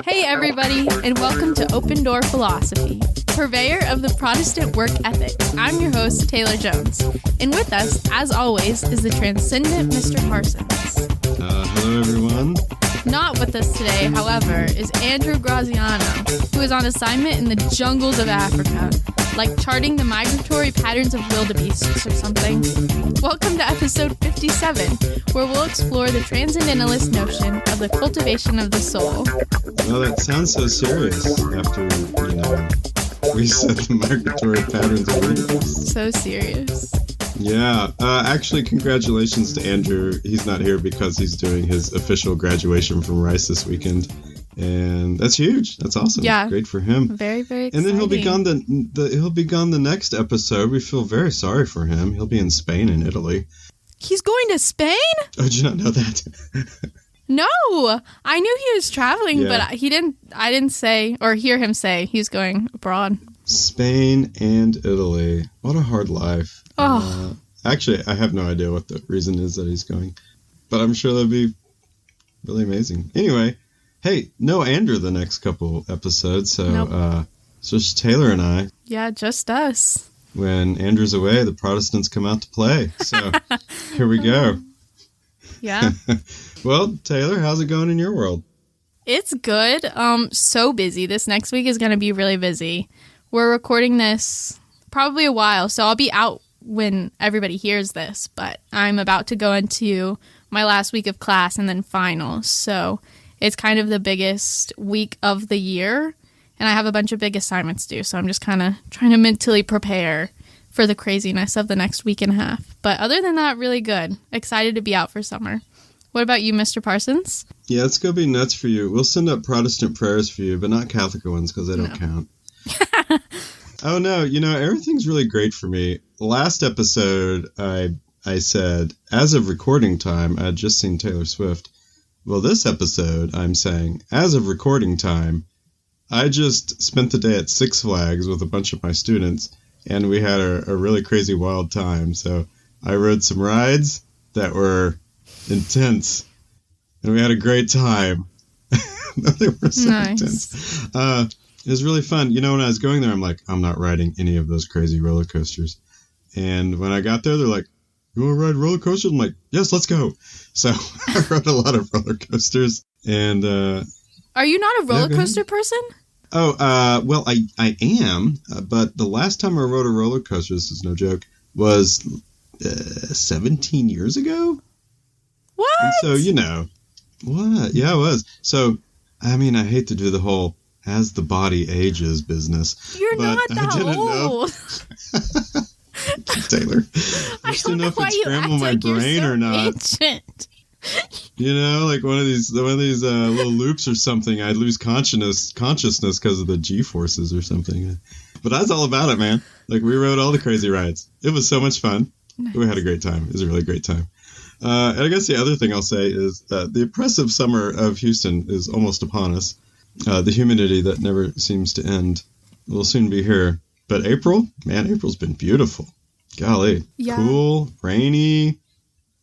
Hey everybody, and welcome to Open Door Philosophy, purveyor of the Protestant work ethic. I'm your host, Taylor Jones, and with us, as always, is the transcendent Mr. Parsons. Hello everyone. Not with us today, however, is Andrew Graziano, who is on assignment in the jungles of Africa, like charting the migratory patterns of wildebeests or something. Welcome to episode 57, where we'll explore the transcendentalist notion of the cultivation of the soul. Well, that sounds so serious after, we said the migratory patterns of wildebeests. So serious. Yeah. Actually, congratulations to Andrew. He's not here because he's doing his official graduation from Rice this weekend. And that's huge. That's awesome. Yeah. Great for him. Very, very exciting. And then he'll be gone the next episode. We feel very sorry for him. He'll be in Spain and Italy. He's going to Spain? Oh, did you not know that? No, I knew he was traveling, Yeah. but I didn't say or hear him say he's going abroad. Spain and Italy. What a hard life. Oh. Actually, I have no idea what the reason is that he's going, but I'm sure that'd be really amazing. Anyway, hey, no Andrew the next couple episodes, so Nope. it's just Taylor and I. Yeah, just us. When Andrew's away, the Protestants come out to play. So here we go. Yeah. Well, Taylor, how's it going in your world? It's good. So busy. This next week is going to be really busy. We're recording this probably a while, so I'll be out when everybody hears this, but I'm about to go into my last week of class and then finals. So it's kind of the biggest week of the year, and I have a bunch of big assignments due, so I'm just kind of trying to mentally prepare for the craziness of the next week and a half. But other than that, really good. Excited to be out for summer. What about you, Mr. Parsons? Yeah, it's going to be nuts for you. We'll send up Protestant prayers for you, but not Catholic ones because they don't count. Oh, no, everything's really great for me. Last episode, I said, as of recording time, I had just seen Taylor Swift. Well, this episode, I'm saying, as of recording time, I just spent the day at Six Flags with a bunch of my students, and we had a really crazy, wild time. So I rode some rides that were intense, and we had a great time. They were so intense. It was really fun. When I was going there, I'm like, I'm not riding any of those crazy roller coasters. And when I got there, they're like, you want to ride roller coasters? I'm like, yes, let's go. So I rode a lot of roller coasters. And Are you not a roller coaster person? Oh, well, I am. But the last time I rode a roller coaster, this is no joke, was 17 years ago. What? And so, what? Yeah, it was. So, I mean, I hate to do the whole as the body ages business. You're but not that old. Taylor. I just didn't know if it scrambled my brain or not. Ancient. Like one of these little loops or something. I'd lose consciousness because of the G-forces or something. But I was all about it, man. Like, we rode all the crazy rides. It was so much fun. Nice. We had a great time. It was a really great time. And I guess the other thing I'll say is that the oppressive summer of Houston is almost upon us. The humidity that never seems to end will soon be here. But April's been beautiful. Golly. Yeah. Cool, rainy,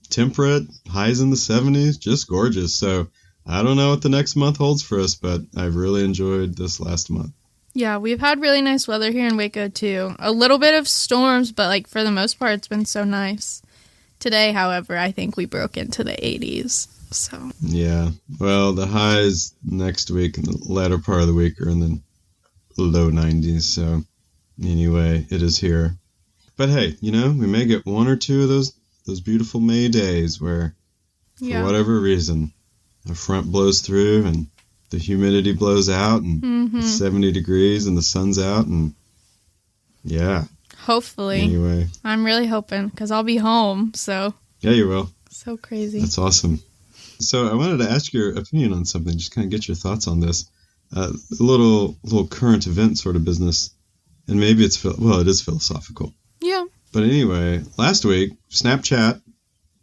temperate, highs in the 70s, just gorgeous. So I don't know what the next month holds for us, but I've really enjoyed this last month. Yeah, we've had really nice weather here in Waco, too. A little bit of storms, but, for the most part, it's been so nice. Today, however, I think we broke into the 80s, so. Yeah, well, the highs next week and the latter part of the week are in the low 90s, so anyway, it is here. But hey, we may get one or two of those beautiful May days where, for whatever reason, a front blows through and the humidity blows out and it's 70 degrees and the sun's out and yeah. Hopefully. Anyway. I'm really hoping because I'll be home, so. Yeah, you will. So crazy. That's awesome. So I wanted to ask your opinion on something, just kind of get your thoughts on this. A little current event sort of business. And maybe it is philosophical. Yeah. But anyway, last week, Snapchat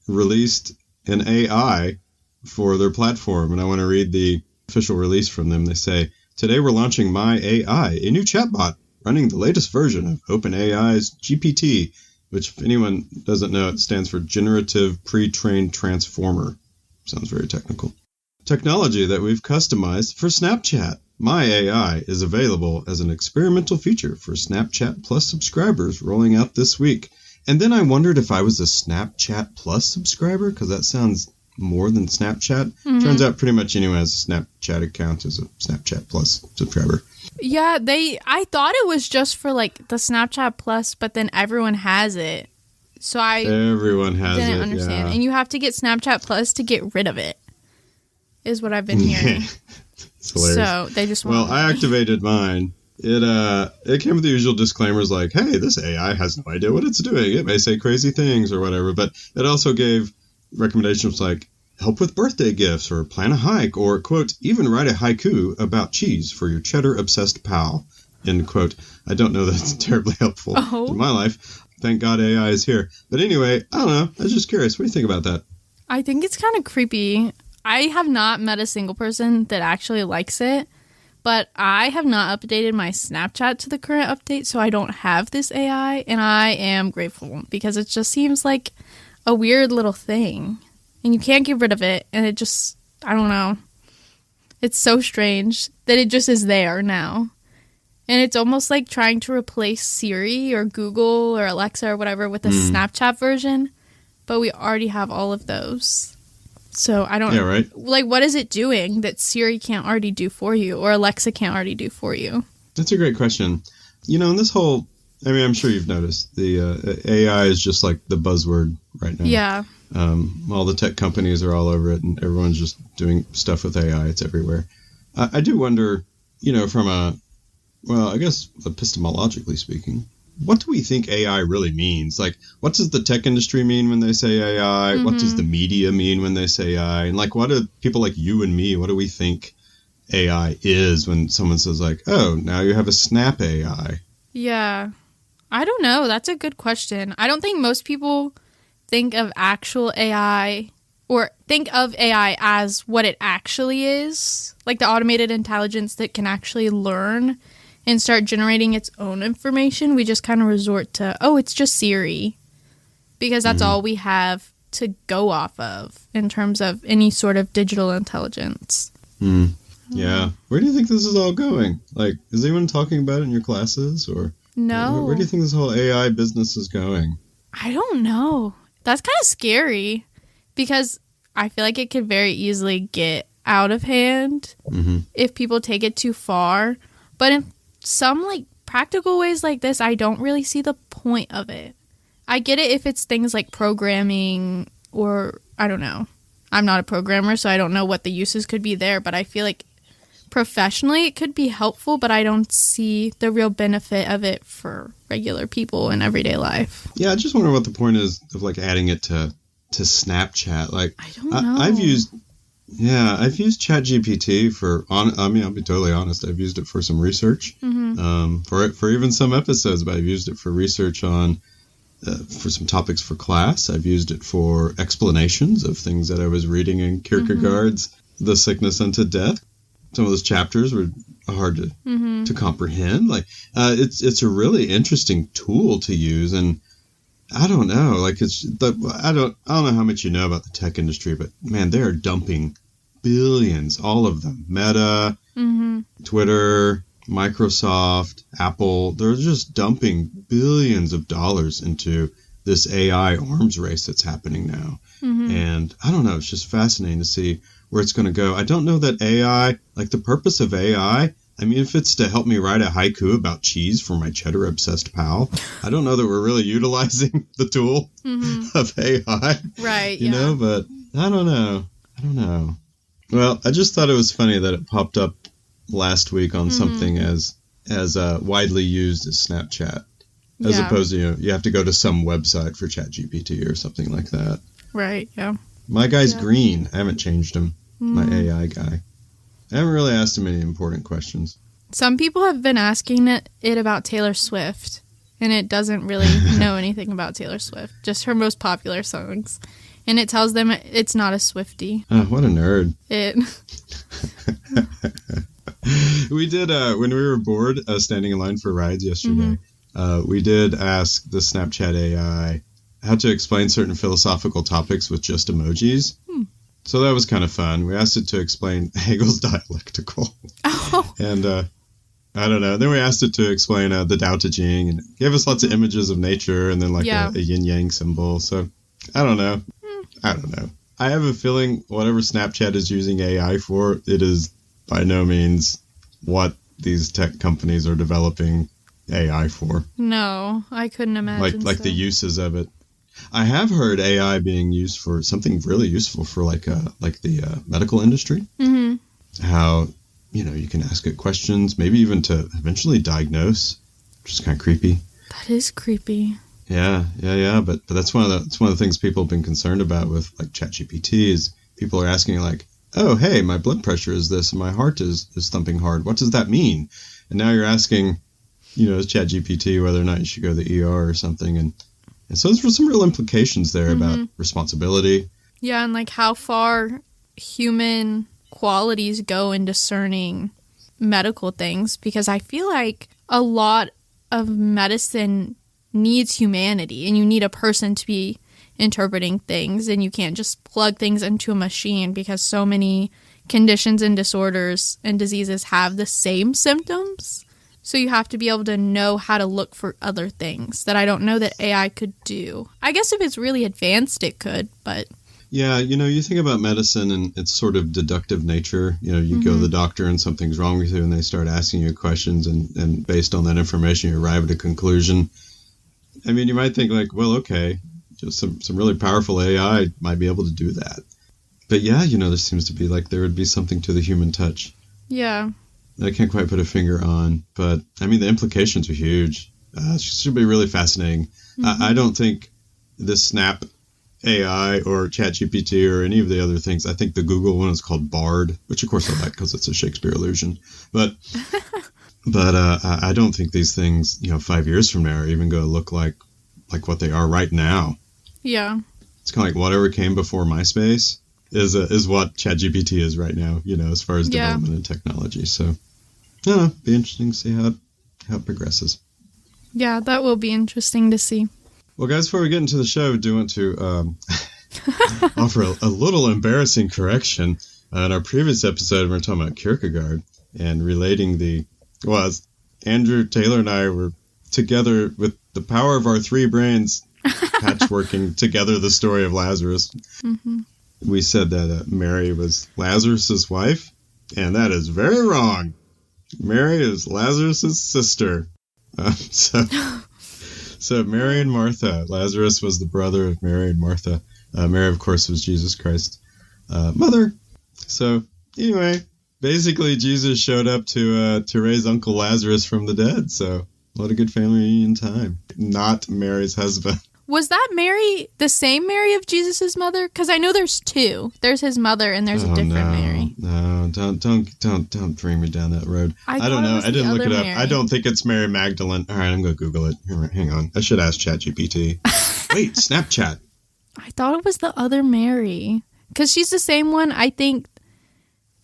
released an AI for their platform. And I want to read the official release from them. They say, today we're launching My AI, a new chatbot running the latest version of OpenAI's GPT which if anyone doesn't know, it stands for Generative Pre-trained Transformer. Sounds very technical. Technology that we've customized for Snapchat. My AI is available as an experimental feature for Snapchat Plus subscribers rolling out this week. And then I wondered if I was a Snapchat Plus subscriber, because that sounds more than Snapchat. Turns out pretty much anyone who has a Snapchat account is a Snapchat Plus subscriber. Yeah, I thought it was just for like the Snapchat Plus, but then everyone has it. So everyone has didn't it, understand. yeah. And you have to get Snapchat Plus to get rid of it, is what I've been hearing. It's hilarious. So they just want I activated mine. It came with the usual disclaimers like, hey, this AI has no idea what it's doing. It may say crazy things or whatever, but it also gave recommendations like help with birthday gifts or plan a hike or, quote, even write a haiku about cheese for your cheddar-obsessed pal, end quote. I don't know that's terribly helpful in my life. Thank God AI is here. But anyway, I don't know. I was just curious. What do you think about that? I think it's kind of creepy. I have not met a single person that actually likes it, but I have not updated my Snapchat to the current update, so I don't have this AI, and I am grateful because it just seems like a weird little thing, and you can't get rid of it, and it just, I don't know. It's so strange that it just is there now. And it's almost like trying to replace Siri or Google or Alexa or whatever with a Snapchat version, but we already have all of those. So I don't know. Right. Like, what is it doing that Siri can't already do for you or Alexa can't already do for you? That's a great question. You know, in this whole, I mean, I'm sure you've noticed the AI is just like the buzzword right now. Yeah. All the tech companies are all over it and everyone's just doing stuff with AI. It's everywhere. I do wonder, you know, from I guess epistemologically speaking, what do we think AI really means? Like, what does the tech industry mean when they say AI? What does the media mean when they say AI? And like, what do people like you and me, what do we think AI is when someone says like, oh, now you have a Snap AI? Yeah. I don't know. That's a good question. I don't think most people think of actual AI or think of AI as what it actually is. Like the automated intelligence that can actually learn and start generating its own information. We just kind of resort to, oh, it's just Siri. Because that's all we have to go off of in terms of any sort of digital intelligence. Yeah. Where do you think this is all going? Like, is anyone talking about it in your classes? Or No. Where do you think this whole AI business is going? I don't know. That's kind of scary because I feel like it could very easily get out of hand if people take it too far. But in some like practical ways like this, I don't really see the point of it. I get it if it's things like programming or I don't know. I'm not a programmer, so I don't know what the uses could be there, but I feel like professionally it could be helpful, but I don't see the real benefit of it for regular people in everyday life. Yeah, I just wonder what the point is of like adding it to Snapchat. Like, I don't know. I've used ChatGPT for, I mean, I'll be totally honest. I've used it for some research, for even some episodes, but I've used it for research on, for some topics for class. I've used it for explanations of things that I was reading in Kierkegaard's The Sickness Unto Death. Some of those chapters were hard to comprehend. Like, it's a really interesting tool to use, and I don't know. Like, I don't know how much you know about the tech industry, but man, they are dumping billions, all of them. Meta, Twitter, Microsoft, Apple. They're just dumping billions of dollars into this AI arms race that's happening now. And I don't know. It's just fascinating to see where it's going to go. I don't know that AI, like the purpose of AI, I mean, if it's to help me write a haiku about cheese for my cheddar-obsessed pal, I don't know that we're really utilizing the tool of AI. Right, you know, but I don't know. Well, I just thought it was funny that it popped up last week on something as widely used as Snapchat, as opposed to, you know, you have to go to some website for ChatGPT or something like that. Right, yeah. My guy's green. I haven't changed him. My AI guy. I haven't really asked him any important questions. Some people have been asking it about Taylor Swift, and it doesn't really know anything about Taylor Swift, just her most popular songs. And it tells them it's not a Swiftie. Oh, what a nerd. We did, when we were bored standing in line for rides yesterday, we did ask the Snapchat AI how to explain certain philosophical topics with just emojis. So that was kind of fun. We asked it to explain Hegel's dialectical. Oh. And I don't know. Then we asked it to explain the Tao Te Ching, and it gave us lots of images of nature and then like a yin-yang symbol. So I don't know. I have a feeling whatever Snapchat is using AI for, it is by no means what these tech companies are developing AI for. No, I couldn't imagine. Like the uses of it. I have heard AI being used for something really useful for like the medical industry. Mm-hmm. How, you can ask it questions, maybe even to eventually diagnose, which is kind of creepy. That is creepy. Yeah. But that's one of the things people have been concerned about with like ChatGPT is people are asking like, oh, hey, my blood pressure is this and my heart is thumping hard. What does that mean? And now you're asking, ChatGPT whether or not you should go to the ER or something. And so there's some real implications there about responsibility. Yeah, and like how far human qualities go in discerning medical things. Because I feel like a lot of medicine needs humanity, and you need a person to be interpreting things, and you can't just plug things into a machine because so many conditions and disorders and diseases have the same symptoms. So you have to be able to know how to look for other things that I don't know that AI could do. I guess if it's really advanced, it could, but... Yeah, you think about medicine and its sort of deductive nature. You go to the doctor and something's wrong with you and they start asking you questions and based on that information you arrive at a conclusion. I mean, you might think like, well, okay, just some really powerful AI might be able to do that. But yeah, there seems to be like there would be something to the human touch. Yeah. I can't quite put a finger on, but I mean, the implications are huge. It should be really fascinating. I don't think the Snap AI or ChatGPT or any of the other things. I think the Google one is called Bard, which of course I like because it's a Shakespeare allusion. But I don't think these things, 5 years from now are even going to look like what they are right now. Yeah. It's kind of like whatever came before MySpace is what ChatGPT is right now, as far as development and technology. So, be interesting to see how it progresses. Yeah, that will be interesting to see. Well, guys, before we get into the show, I do want to offer a little embarrassing correction. In our previous episode, we were talking about Kierkegaard and relating as Andrew, Taylor, and I were together with the power of our three brains, patchworking together the story of Lazarus. Mm-hmm. We said that Mary was Lazarus's wife, and that is very wrong. Mary is Lazarus's sister. So Mary and Martha. Lazarus was the brother of Mary and Martha. Mary, of course, was Jesus Christ's mother. So anyway, basically Jesus showed up to raise Uncle Lazarus from the dead. So what a good family reunion time. Not Mary's husband. Was that Mary the same Mary of Jesus' mother? Because I know there's two. There's his mother and there's a different Mary. No, don't bring me down that road. I don't know. I didn't look it up. Mary. I don't think it's Mary Magdalene. All right, I'm going to Google it. Hang on. I should ask ChatGPT. Wait, Snapchat. I thought it was the other Mary. Because she's the same one. I think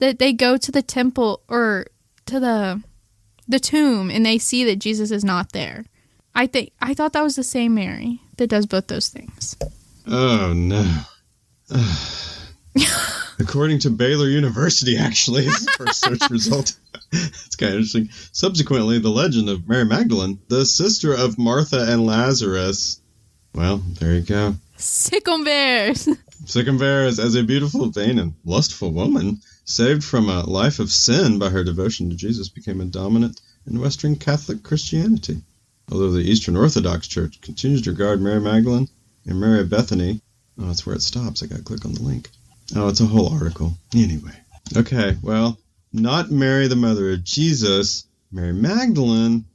that they go to the temple or to the tomb and they see that Jesus is not there. I thought that was the same Mary that does both those things. Oh, no. According to Baylor University, actually, is the first search result. It's kind of interesting. Subsequently, the legend of Mary Magdalene, the sister of Martha and Lazarus. Well, there you go. Sycambears. Sycambears, as a beautiful, vain, and lustful woman, saved from a life of sin by her devotion to Jesus, became a dominant in Western Catholic Christianity. Although the Eastern Orthodox Church continues to regard Mary Magdalene and Mary of Bethany. Oh, that's where it stops. I gotta click on the link. Oh, it's a whole article. Anyway. Okay, well, not Mary, the mother of Jesus. Mary Magdalene,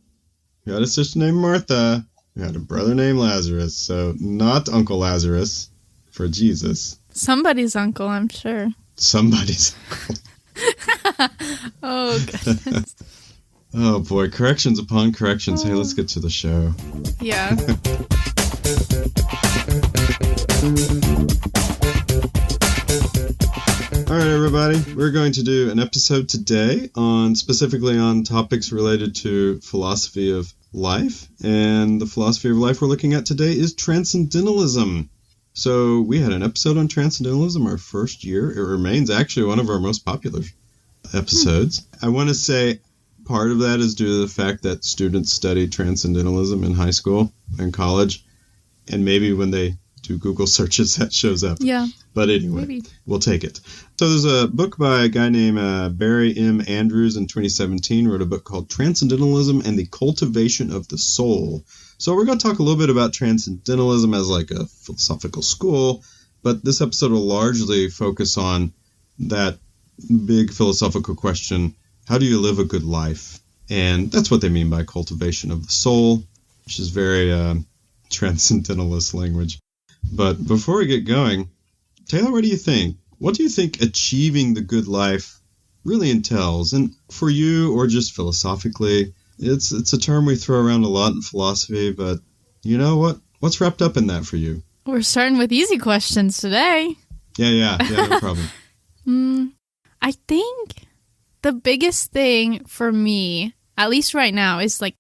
who had a sister named Martha, who had a brother named Lazarus. So, not Uncle Lazarus for Jesus. Somebody's uncle, I'm sure. Somebody's uncle. Oh, goodness. Oh, boy. Corrections upon corrections. Hey, let's get to the show. Yeah. All right, everybody. We're going to do an episode today specifically on topics related to philosophy of life. And the philosophy of life we're looking at today is Transcendentalism. So we had an episode on Transcendentalism our first year. It remains actually one of our most popular episodes. I want to say part of that is due to the fact that students study Transcendentalism in high school and college. And maybe when they do Google searches, that shows up. Yeah. But anyway, We'll take it. So there's a book by a guy named Barry M. Andrews in 2017, wrote a book called Transcendentalism and the Cultivation of the Soul. So we're going to talk a little bit about Transcendentalism as like a philosophical school, but this episode will largely focus on that big philosophical question, how do you live a good life? And that's what they mean by cultivation of the soul, which is very transcendentalist language. But before we get going, Taylor, what do you think? What do you think achieving the good life really entails? And for you, or just philosophically, it's a term we throw around a lot in philosophy, but you know what? What's wrapped up in that for you? We're starting with easy questions today. Yeah, no problem. I think the biggest thing for me, at least right now, is like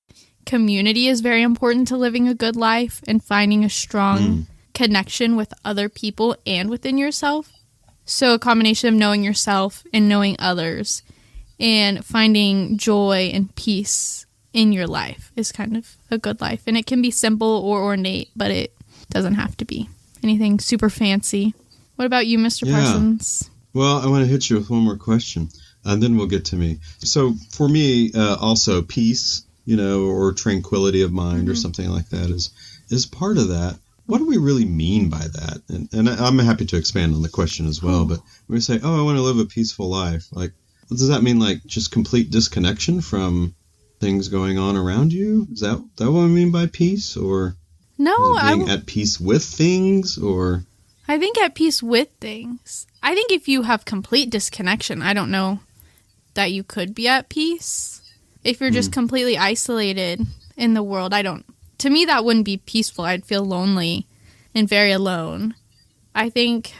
community is very important to living a good life and finding a strong connection with other people and within yourself. So a combination of knowing yourself and knowing others and finding joy and peace in your life is kind of a good life. And it can be simple or ornate, but it doesn't have to be anything super fancy. What about you, Mr. Parsons? Well, I want to hit you with one more question, and then we'll get to me. So for me, also peace, or tranquility of mind or something like that is part of that. What do we really mean by that? And I'm happy to expand on the question as well, but when we say, I want to live a peaceful life, like, does that mean like just complete disconnection from things going on around you? Is that what we mean by peace? Or no, being at peace with things? Or I think at peace with things. I think if you have complete disconnection, I don't know that you could be at peace. If you're just completely isolated in the world, to me, that wouldn't be peaceful. I'd feel lonely and very alone. I think,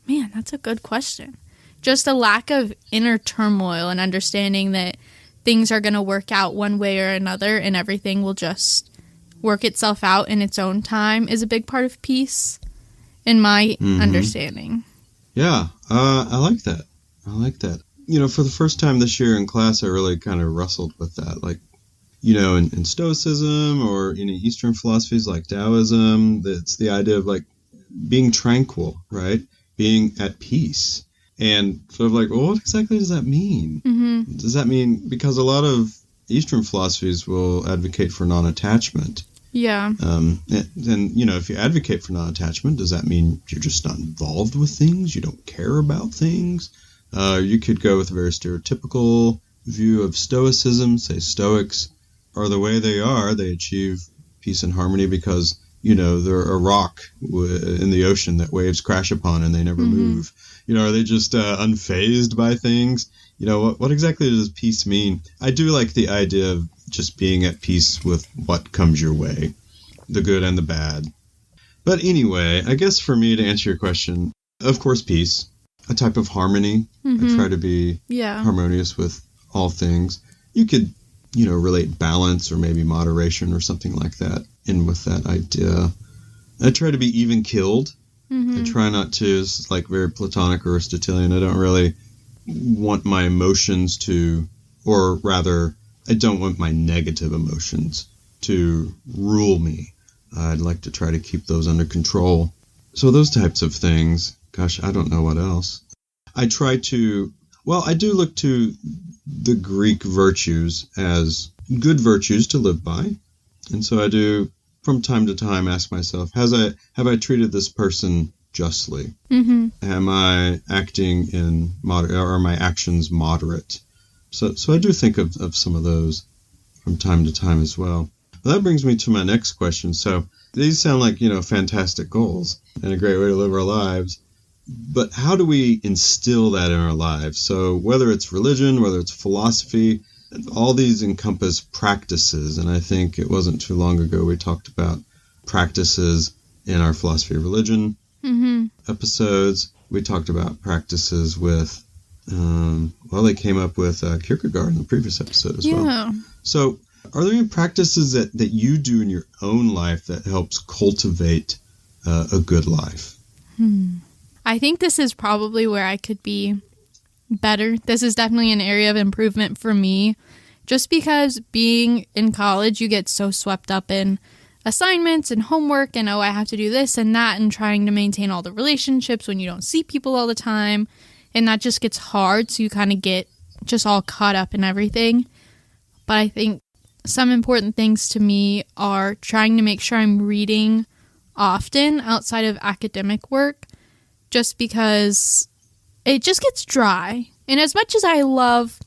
man, that's a good question. Just a lack of inner turmoil and understanding that things are going to work out one way or another and everything will just work itself out in its own time is a big part of peace, in my understanding. Yeah, I like that. For the first time this year in class, I really kind of wrestled with that. Like, in Stoicism or in Eastern philosophies like Taoism, it's the idea of like being tranquil, right? Being at peace. And sort of like, well, what exactly does that mean? Mm-hmm. Does that mean, because a lot of Eastern philosophies will advocate for non-attachment. Yeah. And if you advocate for non-attachment, does that mean you're just not involved with things? You don't care about things? You could go with a very stereotypical view of Stoicism, say Stoics are the way they are. They achieve peace and harmony because, they're a rock in the ocean that waves crash upon and they never move. Are they just unfazed by things? What exactly does peace mean? I do like the idea of just being at peace with what comes your way, the good and the bad. But anyway, I guess for me to answer your question, of course, peace, a type of harmony. I try to be harmonious with all things. You could, relate balance or maybe moderation or something like that in with that idea. I try to be even keeled. I try not to, it's like very Platonic or Aristotelian. I don't really want my emotions to, or rather, I don't want my negative emotions to rule me. I'd like to try to keep those under control. So those types of things, gosh, I don't know what else. I do look to the Greek virtues as good virtues to live by. And so I do, from time to time, ask myself, have I treated this person justly? Am I acting in moderate, or are my actions moderate? So I do think of some of those from time to time as well. Well, that brings me to my next question. So these sound like, fantastic goals and a great way to live our lives. But how do we instill that in our lives? So whether it's religion, whether it's philosophy, all these encompass practices. And I think it wasn't too long ago we talked about practices in our philosophy of religion episodes. We talked about practices with, they came up with Kierkegaard in the previous episode as well. So Are there any practices that you do in your own life that helps cultivate a good life? I think this is probably where I could be better. This is definitely an area of improvement for me. Just because being in college, you get so swept up in assignments and homework and, oh, I have to do this and that, and trying to maintain all the relationships when you don't see people all the time. And that just gets hard. So you kind of get just all caught up in everything. But I think some important things to me are trying to make sure I'm reading often outside of academic work, just because it just gets dry. And as much as I love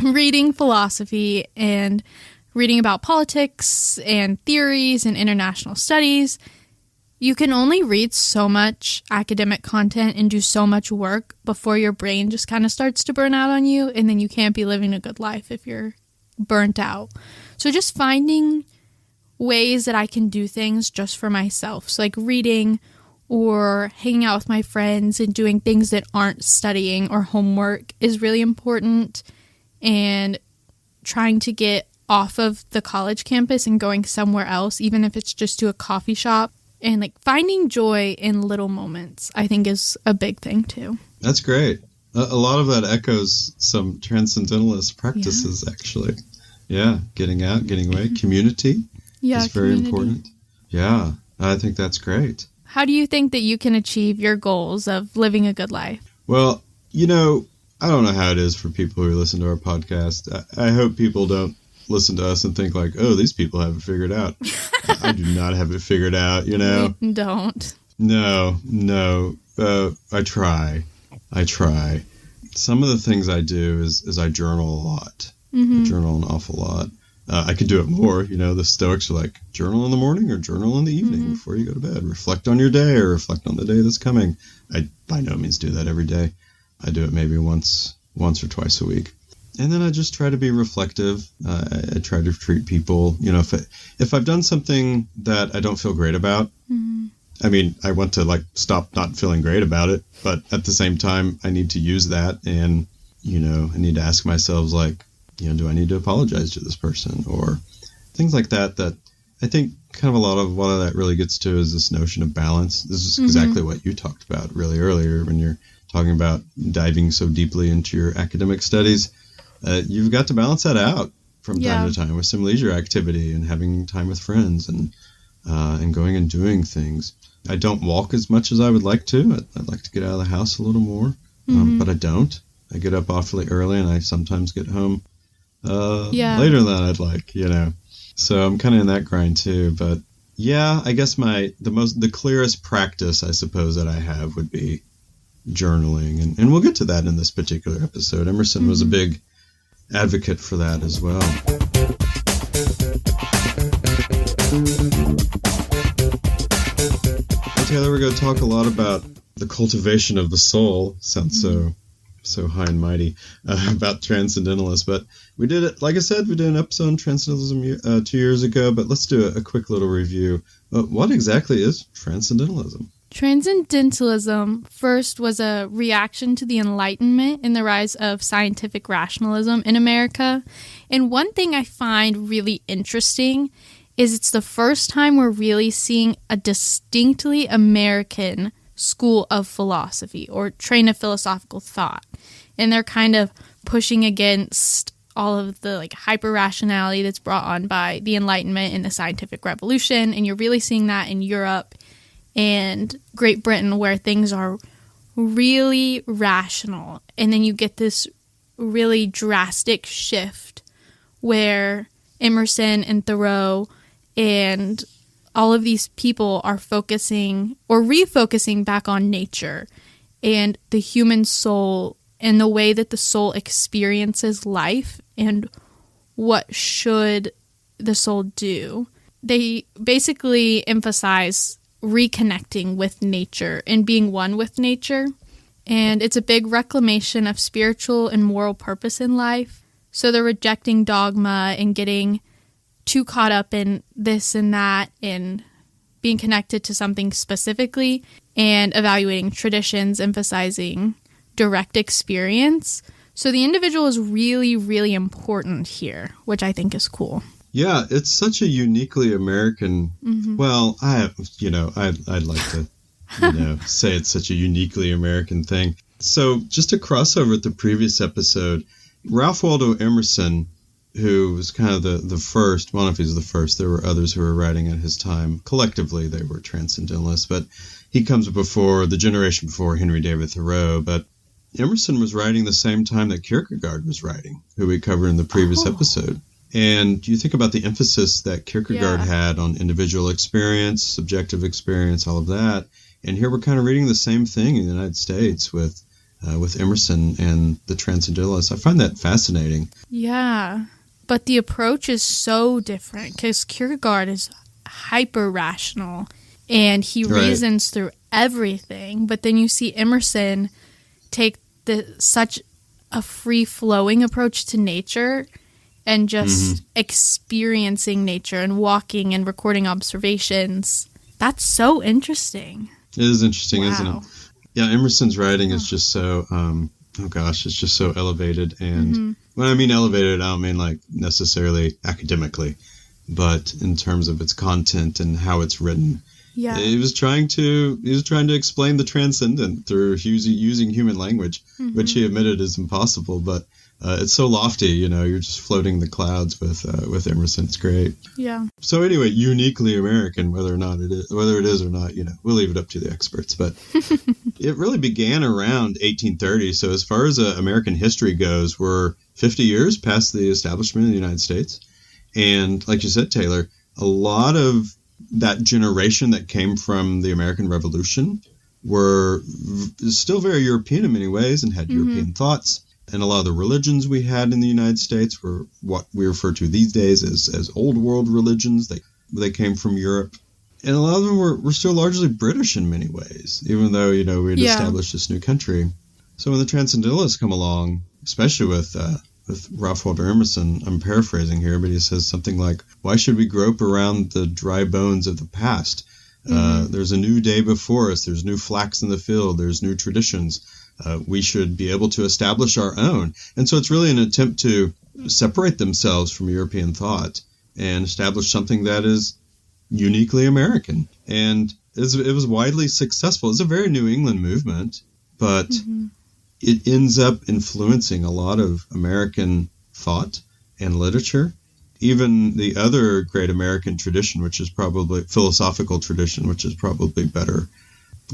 reading philosophy and reading about politics and theories and international studies, you can only read so much academic content and do so much work before your brain just kind of starts to burn out on you, and then you can't be living a good life if you're burnt out. So just finding ways that I can do things just for myself. So like reading or hanging out with my friends and doing things that aren't studying or homework is really important. And trying to get off of the college campus and going somewhere else, even if it's just to a coffee shop, and like finding joy in little moments, I think is a big thing too. That's great. A lot of that echoes some transcendentalist practices, actually. Yeah, getting out, getting away. Community is very important. Yeah, I think that's great. How do you think that you can achieve your goals of living a good life? Well, you know, I don't know how it is for people who listen to our podcast. I hope people don't listen to us and think like, oh, these people have it figured out. I do not have it figured out, you know? We don't. No. I try. Some of the things I do is I journal a lot. I journal an awful lot. I could do it more. You know, the Stoics are like, journal in the morning or journal in the evening before you go to bed. Reflect on your day or reflect on the day that's coming. I by no means do that every day. I do it maybe once or twice a week. And then I just try to be reflective. I try to treat people, you know, if I've done something that I don't feel great about, I mean, I want to like stop not feeling great about it. But at the same time, I need to use that. And, you know, I need to ask myself like, you know, do I need to apologize to this person or things like that, that I think kind of a lot of what that really gets to is this notion of balance. This is exactly what you talked about really earlier when you're talking about diving so deeply into your academic studies. You've got to balance that out from time to time with some leisure activity and having time with friends and going and doing things. I don't walk as much as I would like to. I'd like to get out of the house a little more, but I don't. I get up awfully early and I sometimes get home later than I'd like, you know. So I'm kind of in that grind too. But yeah, I guess the clearest practice I suppose that I have would be journaling, and we'll get to that in this particular episode. Emerson was a big advocate for that as well. Well, Taylor, we're going to talk a lot about the cultivation of the soul. Sounds so high and mighty about Transcendentalists, but we did it, like I said, we did an episode on Transcendentalism 2 years ago, but let's do a quick little review. What exactly is Transcendentalism? Transcendentalism first was a reaction to the Enlightenment and the rise of scientific rationalism in America. And one thing I find really interesting is it's the first time we're really seeing a distinctly American school of philosophy or train of philosophical thought. And they're kind of pushing against all of the like hyper-rationality that's brought on by the Enlightenment and the scientific revolution. And you're really seeing that in Europe and Great Britain, where things are really rational. And then you get this really drastic shift where Emerson and Thoreau and all of these people are focusing or refocusing back on nature and the human soul and the way that the soul experiences life and what should the soul do. They basically emphasize reconnecting with nature and being one with nature. And it's a big reclamation of spiritual and moral purpose in life. So they're rejecting dogma and getting too caught up in this and that and being connected to something specifically and evaluating traditions, emphasizing direct experience. So the individual is really, really important here, which I think is cool. Yeah, it's such a uniquely American. Well, I'd like to, say it's such a uniquely American thing. So just a crossover with the previous episode, Ralph Waldo Emerson, who was kind of the first, well, I don't know if he's the first, there were others who were writing at his time. Collectively, they were Transcendentalists, but he comes before, the generation before Henry David Thoreau. But Emerson was writing the same time that Kierkegaard was writing, who we covered in the previous episode. And you think about the emphasis that Kierkegaard had on individual experience, subjective experience, all of that. And here we're kind of reading the same thing in the United States with Emerson and the Transcendentalists. I find that fascinating. Yeah, but the approach is so different because Kierkegaard is hyper-rational and he reasons through everything. But then you see Emerson take such a free-flowing approach to nature and just experiencing nature and walking and recording observations. That's so interesting. It is interesting, isn't it? Yeah, Emerson's writing is just so, it's just so elevated. And when I mean elevated, I don't mean like necessarily academically, but in terms of its content and how it's written. Yeah. He was trying to explain the transcendent through using human language, which he admitted is impossible, but it's so lofty, you're just floating the clouds with Emerson. It's great. Yeah. So anyway, uniquely American, whether it is or not, we'll leave it up to the experts. But it really began around 1830. So as far as American history goes, we're 50 years past the establishment of the United States. And like you said, Taylor, a lot of that generation that came from the American Revolution were still very European in many ways and had European thoughts. And a lot of the religions we had in the United States were what we refer to these days as old world religions. They came from Europe. And a lot of them were still largely British in many ways, even though, we had established this new country. So when the Transcendentalists come along, especially with Ralph Waldo Emerson, I'm paraphrasing here, but he says something like, why should we grope around the dry bones of the past? There's a new day before us. There's new flax in the field. There's new traditions. We should be able to establish our own. And so it's really an attempt to separate themselves from European thought and establish something that is uniquely American. And it was widely successful. It's a very New England movement, but it ends up influencing a lot of American thought and literature. Even the other great American tradition, which is probably philosophical tradition, which is probably better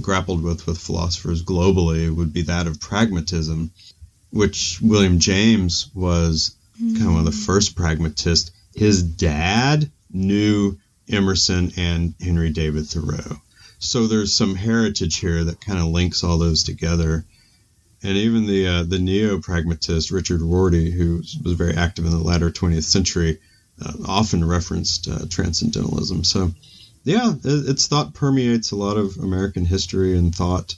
grappled with philosophers globally, would be that of pragmatism, which William James was kind of one of the first pragmatists. His dad knew Emerson and Henry David Thoreau. So there's some heritage here that kind of links all those together. And even the neo-pragmatist Richard Rorty, who was very active in the latter 20th century, often referenced Transcendentalism. So yeah, its thought permeates a lot of American history and thought.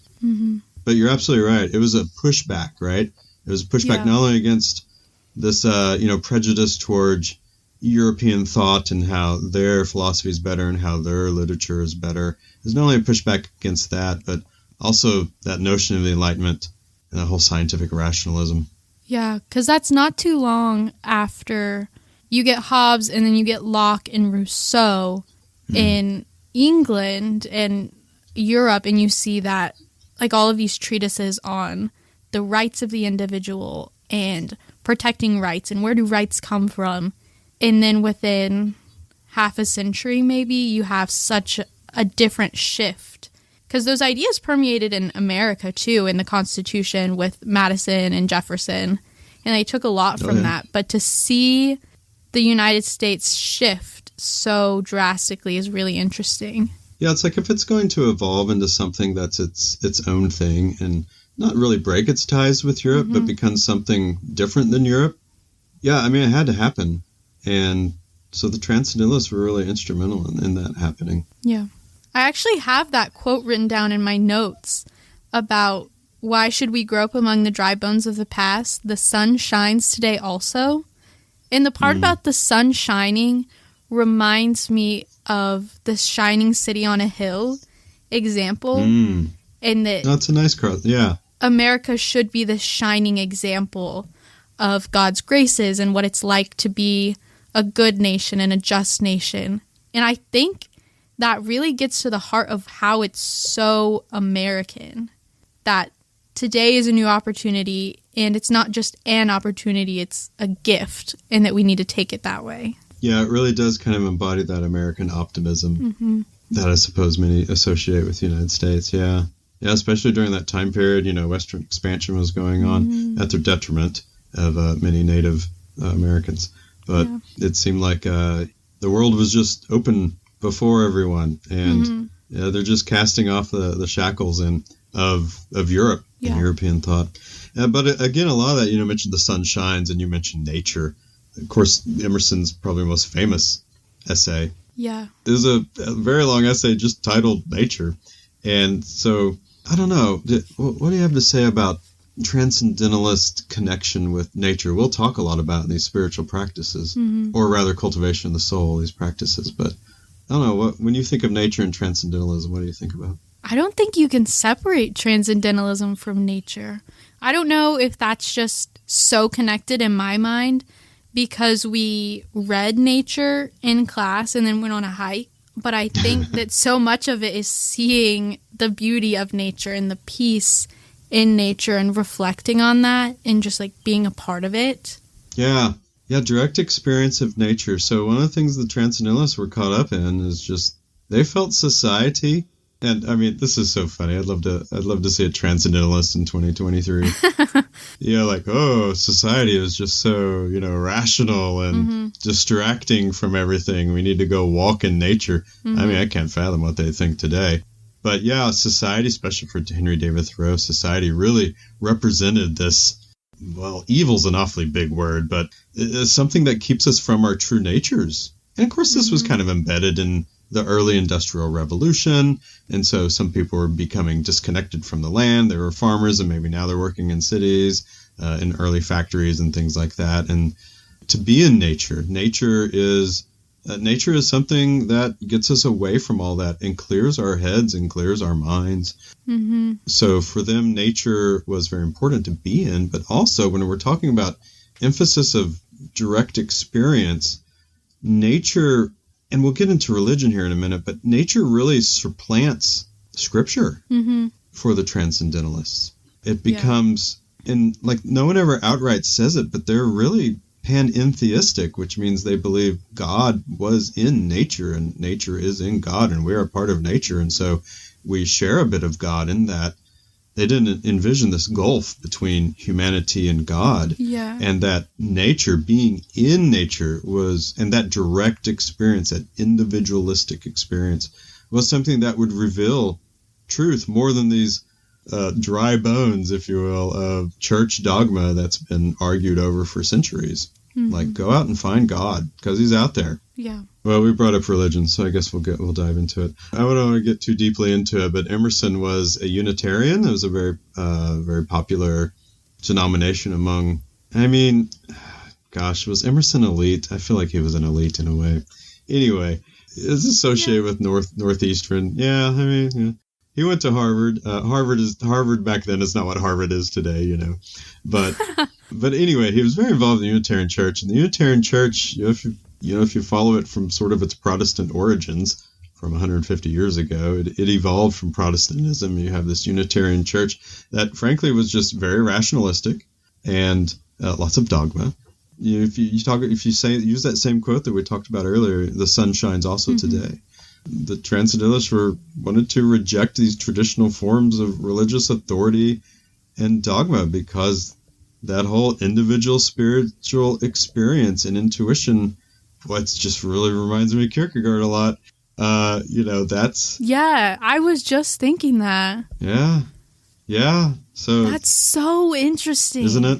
But you're absolutely right. It was a pushback, right? It was a pushback not only against this, prejudice towards European thought and how their philosophy is better and how their literature is better. There's not only a pushback against that, but also that notion of the Enlightenment and the whole scientific rationalism. Yeah, because that's not too long after you get Hobbes and then you get Locke and Rousseau in England and Europe, and you see that like all of these treatises on the rights of the individual and protecting rights and where do rights come from. And then within half a century, maybe, you have such a different shift. Because those ideas permeated in America, too, in the Constitution with Madison and Jefferson. And they took a lot from that. But to see the United States shift so drastically is really interesting. Yeah, it's like if it's going to evolve into something that's its own thing and not really break its ties with Europe, but become something different than Europe. Yeah, I mean, it had to happen. And so the Transcendentalists were really instrumental in that happening. Yeah. I actually have that quote written down in my notes about why should we grope among the dry bones of the past? The sun shines today also. And the part about the sun shining reminds me of the shining city on a hill example. And that that's a nice quote, yeah. America should be the shining example of God's graces and what it's like to be a good nation and a just nation. And I think that really gets to the heart of how it's so American, that today is a new opportunity, and it's not just an opportunity, it's a gift, and that we need to take it that way. Yeah, it really does kind of embody that American optimism that I suppose many associate with the United States. Yeah. Yeah, especially during that time period, Western expansion was going on at the detriment of many Native Americans. But it seemed like the world was just open before everyone, and they're just casting off the shackles of Europe and European thought. But again, a lot of that, you mentioned the sun shines, and you mentioned nature. Of course, Emerson's probably most famous essay. Yeah. There's a very long essay just titled Nature. And so, I don't know, what do you have to say about transcendentalist connection with nature? We'll talk a lot about these spiritual practices, or rather cultivation of the soul, these practices. But I don't know, when you think of nature and transcendentalism, what do you think about? I don't think you can separate transcendentalism from nature. I don't know if that's just so connected in my mind because we read nature in class and then went on a hike. But I think that so much of it is seeing the beauty of nature and the peace in nature and reflecting on that and just like being a part of it. Yeah, direct experience of nature. So one of the things the Transcendentalists were caught up in is just they felt society. And I mean, this is so funny. I'd love to see a Transcendentalist in 2023. Society is just so, rational and distracting from everything. We need to go walk in nature. I mean, I can't fathom what they think today. But yeah, society, especially for Henry David Thoreau, society really represented this. Well, evil's an awfully big word, but it's something that keeps us from our true natures. And of course, this was kind of embedded in the early Industrial Revolution. And so some people were becoming disconnected from the land. They were farmers, and maybe now they're working in cities, in early factories and things like that. And to be in nature is something that gets us away from all that and clears our heads and clears our minds. So for them, nature was very important to be in. But also when we're talking about emphasis of direct experience, nature, and we'll get into religion here in a minute, but nature really supplants Scripture for the Transcendentalists. It becomes, and like no one ever outright says it, but they're really panentheistic, which means they believe God was in nature and nature is in God and we are part of nature. And so we share a bit of God in that. They didn't envision this gulf between humanity and God. Yeah. And that nature, being in nature and that direct experience, that individualistic experience, was something that would reveal truth more than these dry bones, if you will, of church dogma that's been argued over for centuries. Like, go out and find God, because he's out there. Yeah. Well, we brought up religion, so I guess we'll dive into it. I don't want to get too deeply into it, but Emerson was a Unitarian. It was a very, very popular denomination among, was Emerson elite? I feel like he was an elite in a way. Anyway, it's associated with Northeastern. Yeah, he went to Harvard. Harvard back then is not what Harvard is today, But anyway, he was very involved in the Unitarian Church. And the Unitarian Church, if you follow it from sort of its Protestant origins from 150 years ago, it evolved from Protestantism. You have this Unitarian Church that, frankly, was just very rationalistic and lots of dogma. If you use that same quote that we talked about earlier, the sun shines also today. The Transcendentalists wanted to reject these traditional forms of religious authority and dogma because that whole individual spiritual experience and intuition, it just really reminds me of Kierkegaard a lot. That's... Yeah, I was just thinking that. Yeah. So that's so interesting. Isn't it?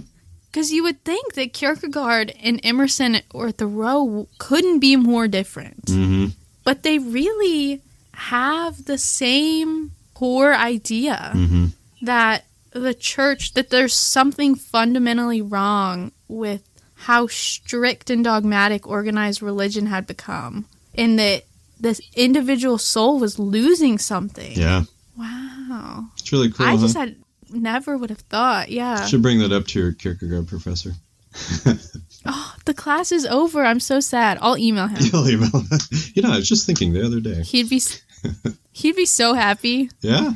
Because you would think that Kierkegaard and Emerson or Thoreau couldn't be more different. But they really have the same core idea that the church, that there's something fundamentally wrong with how strict and dogmatic organized religion had become, and that this individual soul was losing something. Yeah. Wow. It's really cool. I just never would have thought. Yeah. Should bring that up to your Kierkegaard professor. Oh, the class is over. I'm so sad. I'll email him. You'll email him. I was just thinking the other day. He'd be so happy. Yeah.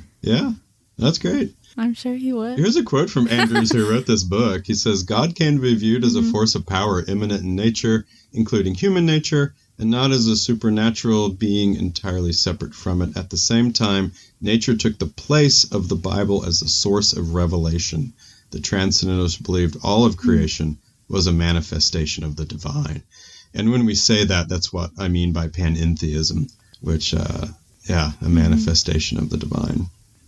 That's great. I'm sure he would. Here's a quote from Andrews, who wrote this book. He says, God came to be viewed as a force of power immanent in nature, including human nature, and not as a supernatural being entirely separate from it. At the same time, nature took the place of the Bible as a source of revelation. The Transcendentalists believed all of creation was a manifestation of the divine. And when we say that, that's what I mean by panentheism, which, a manifestation of the divine.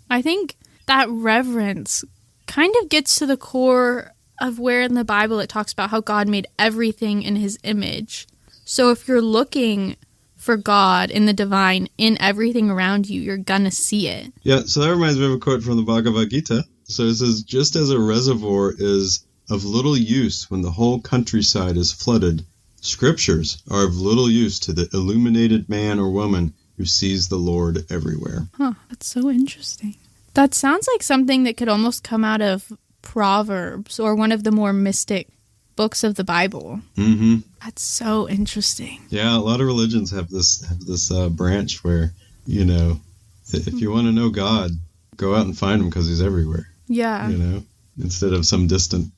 I think that reverence kind of gets to the core of where in the Bible it talks about how God made everything in his image. So if you're looking for God in the divine in everything around you, you're gonna see it. Yeah, so that reminds me of a quote from the Bhagavad Gita. So it says, just as a reservoir is of little use when the whole countryside is flooded, scriptures are of little use to the illuminated man or woman who sees the Lord everywhere. Huh, that's so interesting. That sounds like something that could almost come out of Proverbs or one of the more mystic books of the Bible. Mm-hmm. That's so interesting. Yeah, a lot of religions have this branch where, if you want to know God, go out and find him because he's everywhere. Yeah. Instead of some distant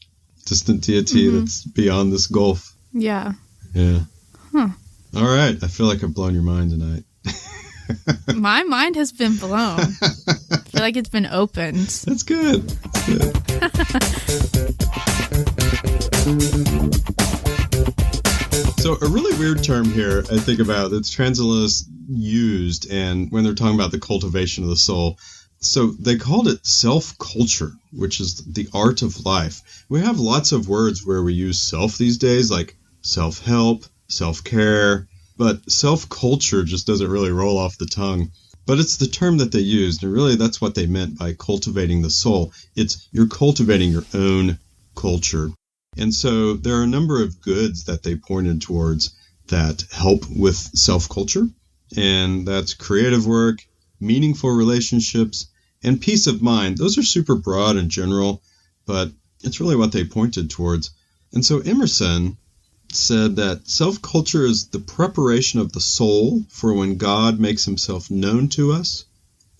deity that's beyond this gulf. Yeah. Yeah. Huh. All right. I feel like I've blown your mind tonight. My mind has been blown. I feel like it's been opened. That's good. That's good. So a really weird term here I think about that's Transcendentalists used, and when they're talking about the cultivation of the soul, so they called it self-culture, which is the art of life. We have lots of words where we use self these days, like self-help, self-care, but self-culture just doesn't really roll off the tongue. But it's the term that they used, and really that's what they meant by cultivating the soul. It's you're cultivating your own culture. And so there are a number of goods that they pointed towards that help with self-culture, and that's creative work, meaningful relationships, and peace of mind. Those are super broad and general, but it's really what they pointed towards. And so Emerson said that self-culture is the preparation of the soul for when God makes himself known to us,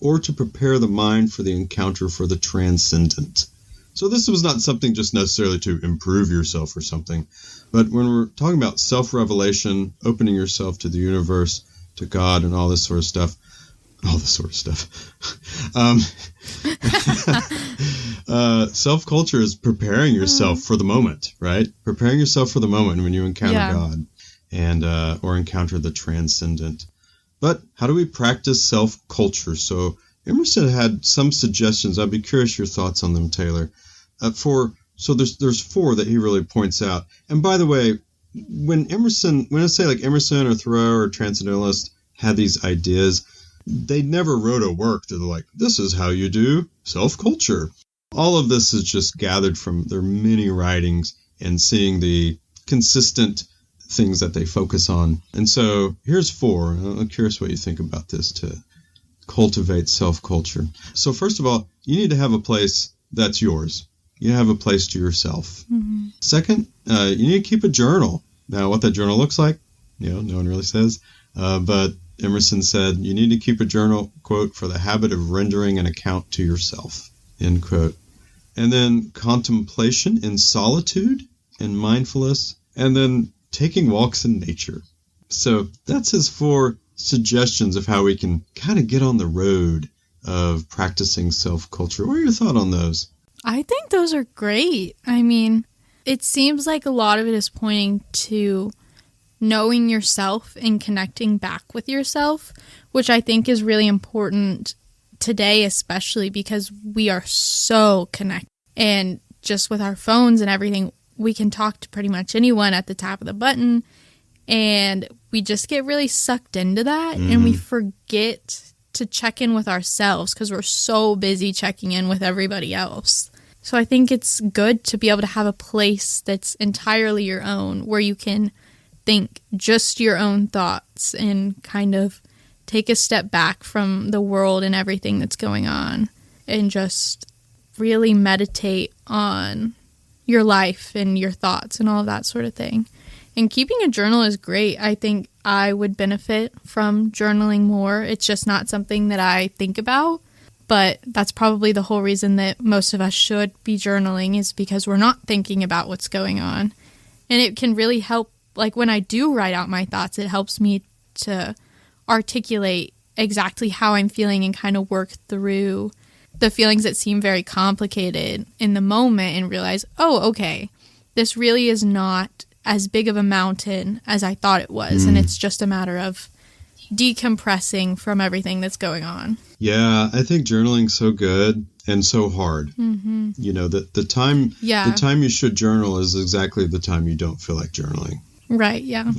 or to prepare the mind for the encounter for the transcendent. So this was not something just necessarily to improve yourself or something, but when we're talking about self-revelation, opening yourself to the universe, to God, and all this sort of stuff, self-culture is preparing yourself for the moment, right? Preparing yourself for the moment when you encounter God and or encounter the transcendent. But how do we practice self-culture? So Emerson had some suggestions. I'd be curious your thoughts on them, Taylor. So there's four that he really points out. And by the way, when I say like Emerson or Thoreau or Transcendentalists had these ideas, they never wrote a work that they're like, this is how you do self-culture. All of this is just gathered from their many writings and seeing the consistent things that they focus on. And so here's four. I'm curious what you think about this to cultivate self-culture. So first of all, you need to have a place that's yours. You have a place to yourself. Mm-hmm. Second, you need to keep a journal. Now, what that journal looks like, no one really says. But Emerson said, you need to keep a journal, quote, for the habit of rendering an account to yourself, end quote. And then contemplation in solitude and mindfulness, and then taking walks in nature. So that's his four suggestions of how we can kind of get on the road of practicing self-culture. What are your thoughts on those? I think those are great. I mean, it seems like a lot of it is pointing to knowing yourself and connecting back with yourself, which I think is really important today, especially because we are so connected. And just with our phones and everything, we can talk to pretty much anyone at the tap of the button. And we just get really sucked into that. And we forget to check in with ourselves because we're so busy checking in with everybody else. So I think it's good to be able to have a place that's entirely your own, where you can think just your own thoughts and kind of take a step back from the world and everything that's going on and just really meditate on your life and your thoughts and all of that sort of thing. And keeping a journal is great. I think I would benefit from journaling more. It's just not something that I think about. But that's probably the whole reason that most of us should be journaling, is because we're not thinking about what's going on. And it can really help, like when I do write out my thoughts, it helps me to articulate exactly how I'm feeling and kind of work through the feelings that seem very complicated in the moment and realize, oh, okay, this really is not as big of a mountain as I thought it was. And it's just a matter of decompressing from everything that's going on. Yeah, I think journaling's so good and so hard. Mm-hmm. You know, the time you should journal is exactly the time you don't feel like journaling. Right, yeah.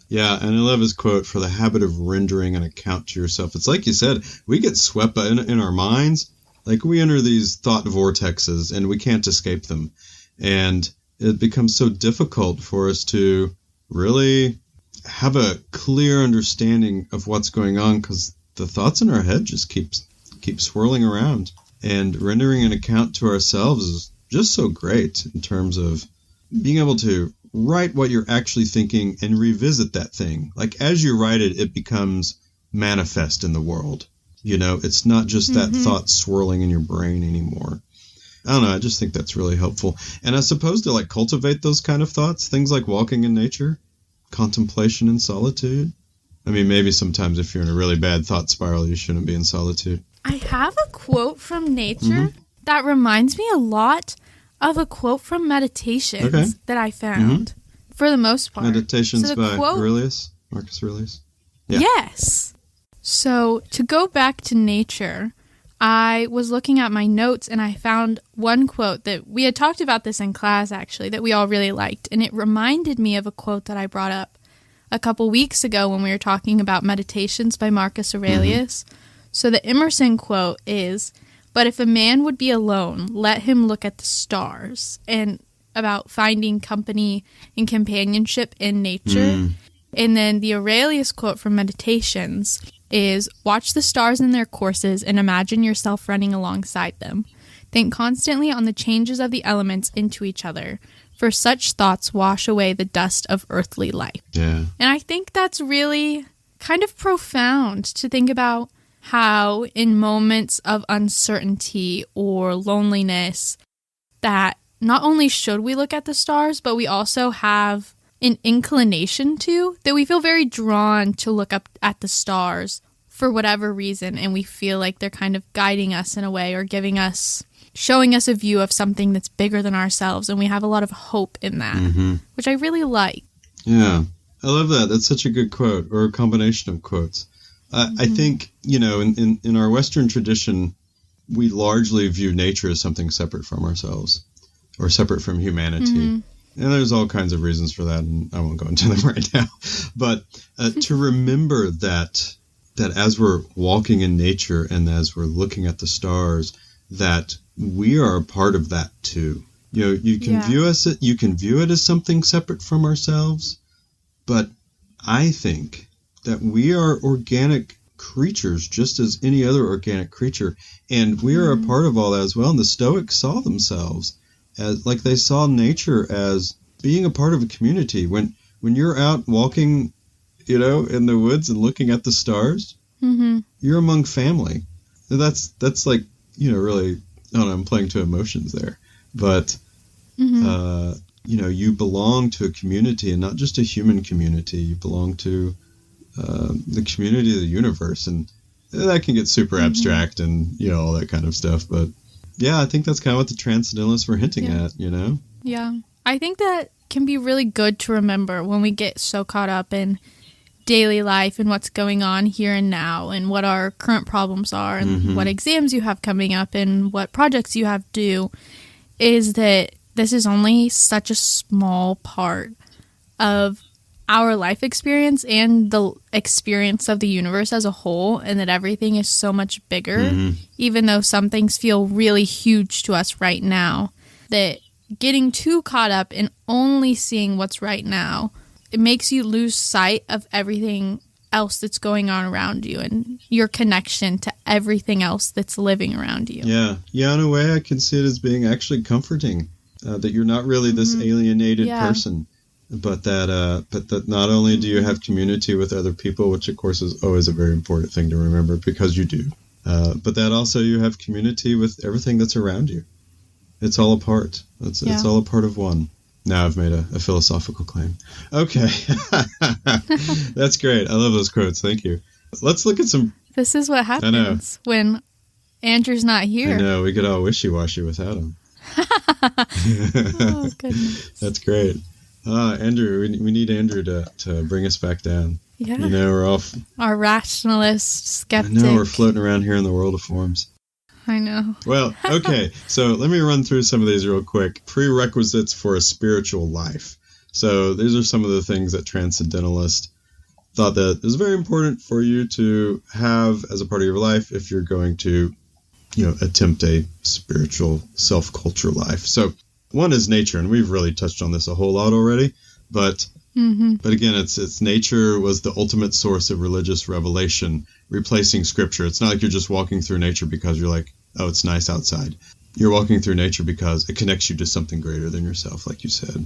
Yeah, and I love his quote, for the habit of rendering an account to yourself. It's like you said, we get swept in our minds. Like we enter these thought vortexes and we can't escape them. And it becomes so difficult for us to really have a clear understanding of what's going on, because the thoughts in our head just keep swirling around. And rendering an account to ourselves is just so great in terms of being able to write what you're actually thinking and revisit that thing. Like as you write it, it becomes manifest in the world. You know, it's not just that thought swirling in your brain anymore. I don't know. I just think that's really helpful. And I suppose to like cultivate those kind of thoughts, things like walking in nature, contemplation and solitude. I mean, maybe sometimes if you're in a really bad thought spiral, you shouldn't be in solitude. I have a quote from nature that reminds me a lot of a quote from Meditations that I found, for the most part. Meditations by Marcus Aurelius. Yeah. Yes. So to go back to nature, I was looking at my notes and I found one quote that we had talked about this in class, actually, that we all really liked. And it reminded me of a quote that I brought up a couple weeks ago when we were talking about Meditations by Marcus Aurelius. So the Emerson quote is, "But if a man would be alone, let him look at the stars," and about finding company and companionship in nature. And then the Aurelius quote from Meditations is, "Watch the stars in their courses and imagine yourself running alongside them. Think constantly on the changes of the elements into each other, for such thoughts wash away the dust of earthly life." Yeah. And I think that's really kind of profound to think about how in moments of uncertainty or loneliness that not only should we look at the stars, but we also have an inclination to, that we feel very drawn to look up at the stars for whatever reason, and we feel like they're kind of guiding us in a way or showing us a view of something that's bigger than ourselves, and we have a lot of hope in that, which I really like. Yeah, I love that. That's such a good quote, or a combination of quotes. I think, you know, in our Western tradition, we largely view nature as something separate from ourselves or separate from humanity. And there's all kinds of reasons for that, and I won't go into them right now. But to remember that as we're walking in nature and as we're looking at the stars, that we are a part of that too. You know, you can view it as something separate from ourselves, but I think that we are organic creatures just as any other organic creature, and we are a part of all that as well. And the Stoics saw themselves as, like, they saw nature as being a part of a community. When you're out walking, you know, in the woods and looking at the stars, you're among family. That's like, you know, really, I don't know, I'm playing to emotions there, but you know, you belong to a community, and not just a human community. You belong to the community of the universe, and that can get super abstract and, you know, all that kind of stuff. But yeah, I think that's kind of what the Transcendentalists were hinting at, you know? Yeah. I think that can be really good to remember when we get so caught up in daily life and what's going on here and now and what our current problems are and what exams you have coming up and what projects you have due, is that this is only such a small part of our life experience and the experience of the universe as a whole, and that everything is so much bigger, even though some things feel really huge to us right now, that getting too caught up in only seeing what's right now, it makes you lose sight of everything else that's going on around you and your connection to everything else that's living around you. Yeah, in a way I can see it as being actually comforting. that you're not really this alienated person, but that not only do you have community with other people, which of course is always a very important thing to remember because you do, but that also you have community with everything that's around you. It's all a part. It's all a part of one. Now I've made a philosophical claim. Okay. That's great. I love those quotes. Thank you. Let's look at some... This is what happens when Andrew's not here. I know. We get all wishy-washy without him. Oh, goodness. That's great. Andrew, we need Andrew to bring us back down. Yeah. You know, we're all... Our rationalist skeptic. I know, we're floating around here in the world of forms. I know. Well, okay, so let me run through some of these real quick. Prerequisites for a spiritual life. So these are some of the things that Transcendentalists thought that is very important for you to have as a part of your life if you're going to, attempt a spiritual self-culture life. So one is nature, and we've really touched on this a whole lot already, but again, it's nature was the ultimate source of religious revelation, replacing scripture. It's not like you're just walking through nature because you're like, oh, it's nice outside. You're walking through nature because it connects you to something greater than yourself, like you said.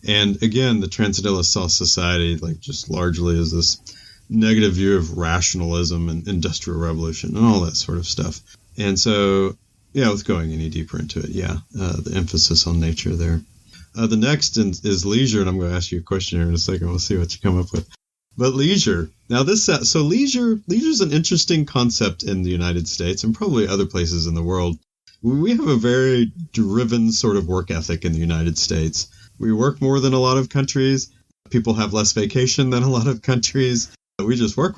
And again, the Transcendentalist saw society like just largely as this negative view of rationalism and industrial revolution and all that sort of stuff. And so, with going any deeper into it, the emphasis on nature there. The next is leisure, and I'm going to ask you a question here in a second. We'll see what you come up with. But leisure. Now, leisure is an interesting concept in the United States and probably other places in the world. We have a very driven sort of work ethic in the United States. We work more than a lot of countries. People have less vacation than a lot of countries. We just work.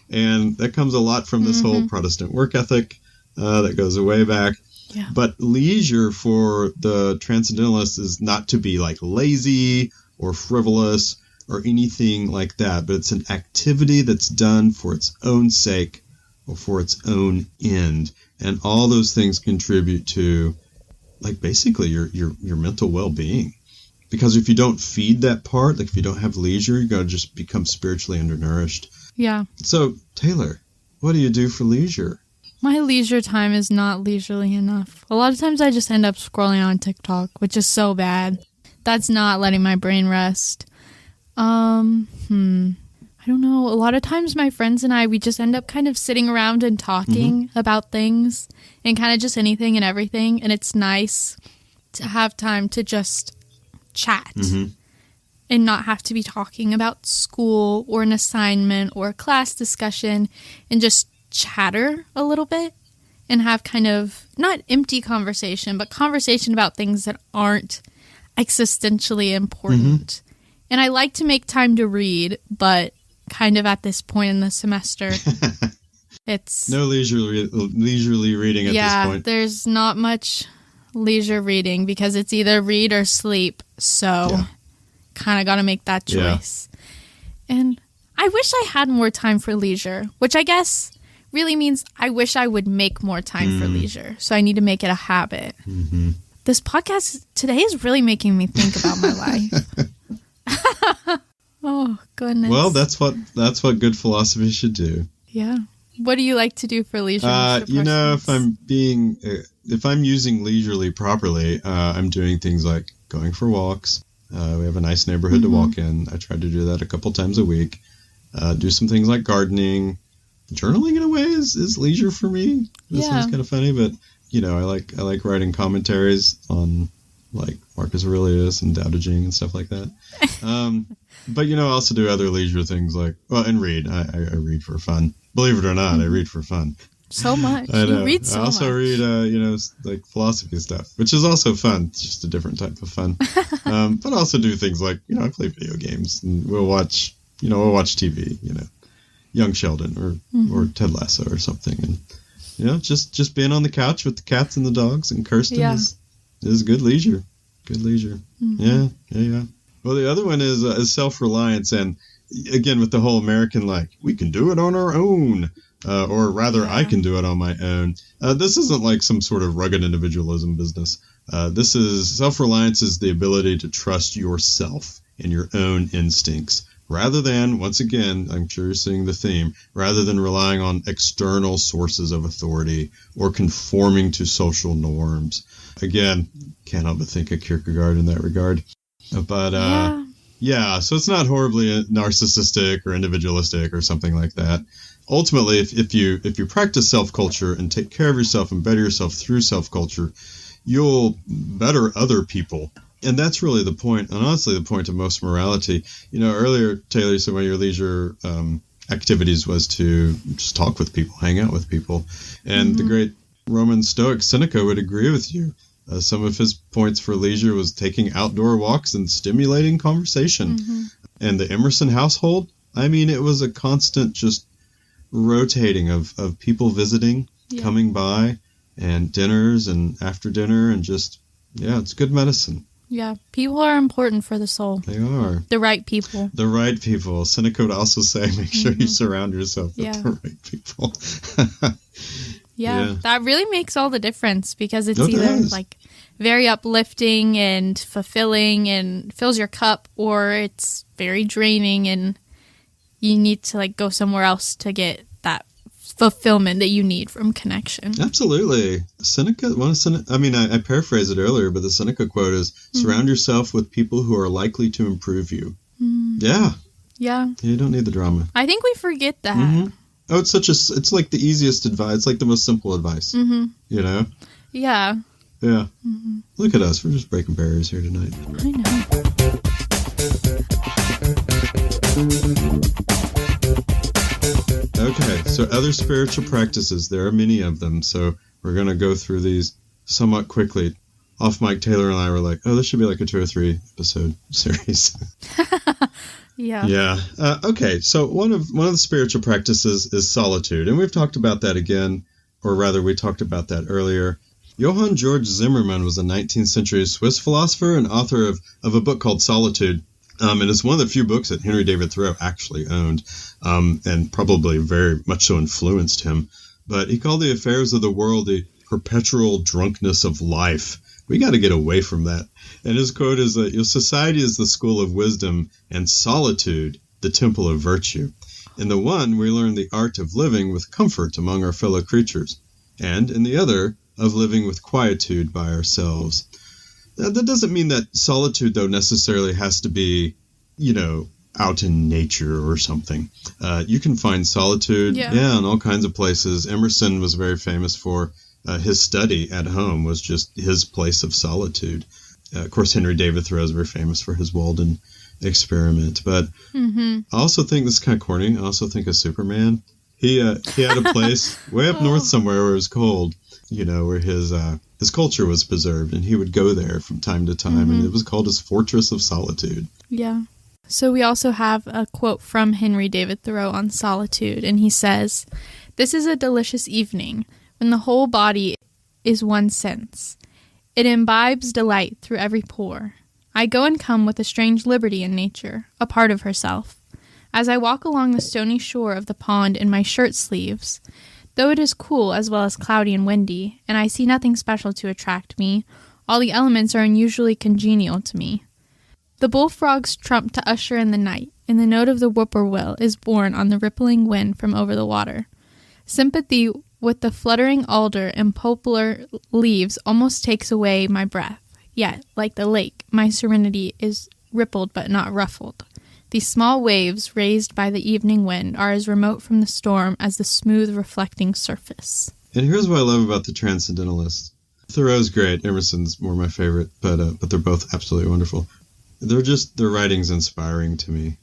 And that comes a lot from this whole Protestant work ethic that goes way back. Yeah. But leisure for the Transcendentalists is not to be like lazy or frivolous or anything like that, but it's an activity that's done for its own sake or for its own end. And all those things contribute to like basically your mental well-being. Because if you don't feed that part, like if you don't have leisure, you're going to just become spiritually undernourished. Yeah. So, Taylor, what do you do for leisure? My leisure time is not leisurely enough. A lot of times I just end up scrolling on TikTok, which is so bad. That's not letting my brain rest. I don't know. A lot of times my friends and I, we just end up kind of sitting around and talking about things and kind of just anything and everything. And it's nice to have time to just chat and not have to be talking about school or an assignment or a class discussion and just chatter a little bit and have kind of not empty conversation, but conversation about things that aren't existentially important. And I like to make time to read, but kind of at this point in the semester, it's... No leisurely reading at this point. Yeah, there's not much leisure reading because it's either read or sleep. So kind of got to make that choice. Yeah. And I wish I had more time for leisure, which I guess really means I wish I would make more time for leisure. So I need to make it a habit. This podcast today is really making me think about my life. Oh, goodness. Well, that's what good philosophy should do. Yeah. What do you like to do for leisure? If I'm using leisurely properly, I'm doing things like going for walks. We have a nice neighborhood to walk in. I try to do that a couple times a week. Do some things like gardening. Journaling in a way is leisure for me. This sounds kind of funny, but I like writing commentaries on like Marcus Aurelius and Tao Te Ching and stuff like that. But I also do other leisure things like and read. I read for fun. Believe it or not, I read for fun. So much. I know. You read so much. I also read like philosophy stuff, which is also fun. It's just a different type of fun. But I also do things like I play video games and we'll watch TV. Young Sheldon or Ted Lasso or something, and just being on the couch with the cats and the dogs and Kirsten is good leisure. Good leisure. Yeah. Well, the other one is self-reliance, and again with the whole American we can do it on our own, or rather I can do it on my own. This isn't like some sort of rugged individualism business. This is self-reliance is the ability to trust yourself and your own instincts rather than, once again, I'm sure you're seeing the theme, rather than relying on external sources of authority or conforming to social norms. Again, can't help but think of Kierkegaard in that regard. But, yeah, so it's not horribly narcissistic or individualistic or something like that. Ultimately, if you practice self-culture and take care of yourself and better yourself through self-culture, you'll better other people. And that's really the point, and honestly the point of most morality. You know, earlier, Taylor, you said one of your leisure activities was to just talk with people, hang out with people. And the great Roman Stoic Seneca would agree with you. Some of his points for leisure was taking outdoor walks and stimulating conversation. And the Emerson household, I mean, it was a constant just rotating of people visiting, coming by, and dinners and after dinner, and just, it's good medicine. Yeah, people are important for the soul. They are. The right people. The right people. Seneca would also say, make sure you surround yourself with the right people. That really makes all the difference, because it's either like very uplifting and fulfilling and fills your cup, or it's very draining and you need to like go somewhere else to get that fulfillment that you need from connection. Absolutely. I paraphrased it earlier, but the Seneca quote is, surround yourself with people who are likely to improve you. Yeah. You don't need the drama. I think we forget that. Oh, it's like the easiest advice. It's like the most simple advice. You know? Yeah. Look at us. We're just breaking barriers here tonight. I know. Okay, so other spiritual practices. There are many of them, so we're going to go through these somewhat quickly. Off mic, Taylor and I were like, this should be like a 2 or 3 episode series. Okay, so one of the spiritual practices is solitude, and we've talked about that again, or rather we talked about that earlier. Johann Georg Zimmermann was a 19th century Swiss philosopher and author of a book called Solitude. And it's one of the few books that Henry David Thoreau actually owned, and probably very much so influenced him. But he called the affairs of the world the perpetual drunkenness of life. We got to get away from that. And his quote is that society is the school of wisdom and solitude the temple of virtue. In the one, we learn the art of living with comfort among our fellow creatures, and in the other, of living with quietude by ourselves. That doesn't mean that solitude, though, necessarily has to be, out in nature or something. You can find solitude, in all kinds of places. Emerson was very famous for his study at home was just his place of solitude. Of course, Henry David Thoreau is very famous for his Walden experiment. But I also think, this is kind of corny, I also think of Superman. He had a place way up north somewhere where it was cold, where his culture was preserved, and he would go there from time to time, and it was called his Fortress of Solitude. Yeah. So we also have a quote from Henry David Thoreau on solitude, and he says, "This is a delicious evening, when the whole body is one sense. It imbibes delight through every pore. I go and come with a strange liberty in nature, a part of herself. As I walk along the stony shore of the pond in my shirt sleeves, though it is cool as well as cloudy and windy, and I see nothing special to attract me, all the elements are unusually congenial to me. The bullfrogs trump to usher in the night, and the note of the whippoorwill is borne on the rippling wind from over the water. Sympathy with the fluttering alder and poplar leaves almost takes away my breath. Yet, like the lake, my serenity is rippled but not ruffled. These small waves raised by the evening wind are as remote from the storm as the smooth reflecting surface." And here's what I love about the Transcendentalists. Thoreau's great, Emerson's more my favorite, but they're both absolutely wonderful. Their writing's inspiring to me.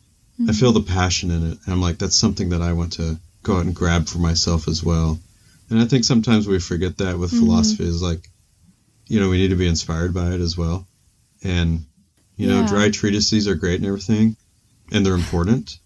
I feel the passion in it. And I'm like, that's something that I want to go out and grab for myself as well. And I think sometimes we forget that with philosophy is like, we need to be inspired by it as well. And, dry treatises are great and everything. And they're important,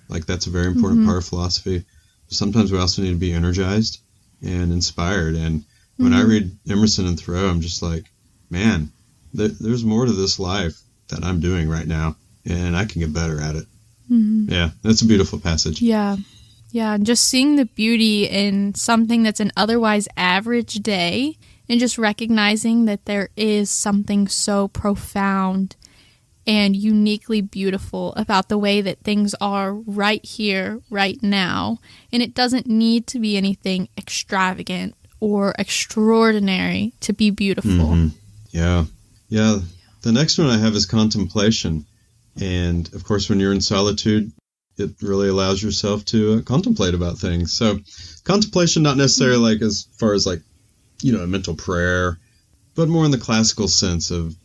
like that's a very important part of philosophy. Sometimes we also need to be energized and inspired. And when I read Emerson and Thoreau, I'm just like, man, there's more to this life that I'm doing right now, and I can get better at it. Yeah, that's a beautiful passage. Yeah, and just seeing the beauty in something that's an otherwise average day, and just recognizing that there is something so profound and uniquely beautiful about the way that things are right here, right now. And it doesn't need to be anything extravagant or extraordinary to be beautiful. Mm-hmm. Yeah. Yeah. The next one I have is contemplation. And of course, when you're in solitude, it really allows yourself to contemplate about things. So contemplation, not necessarily like as far as like, a mental prayer, but more in the classical sense of,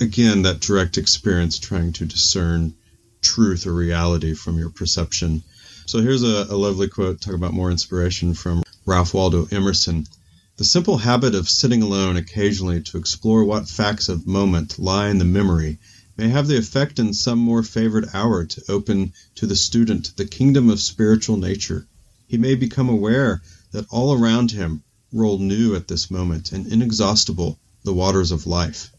again, that direct experience trying to discern truth or reality from your perception. So here's a lovely quote, talk about more inspiration from Ralph Waldo Emerson. The simple habit of sitting alone occasionally to explore what facts of moment lie in the memory may have the effect in some more favored hour to open to the student the kingdom of spiritual nature. He may become aware that all around him roll new at this moment and inexhaustible the waters of life,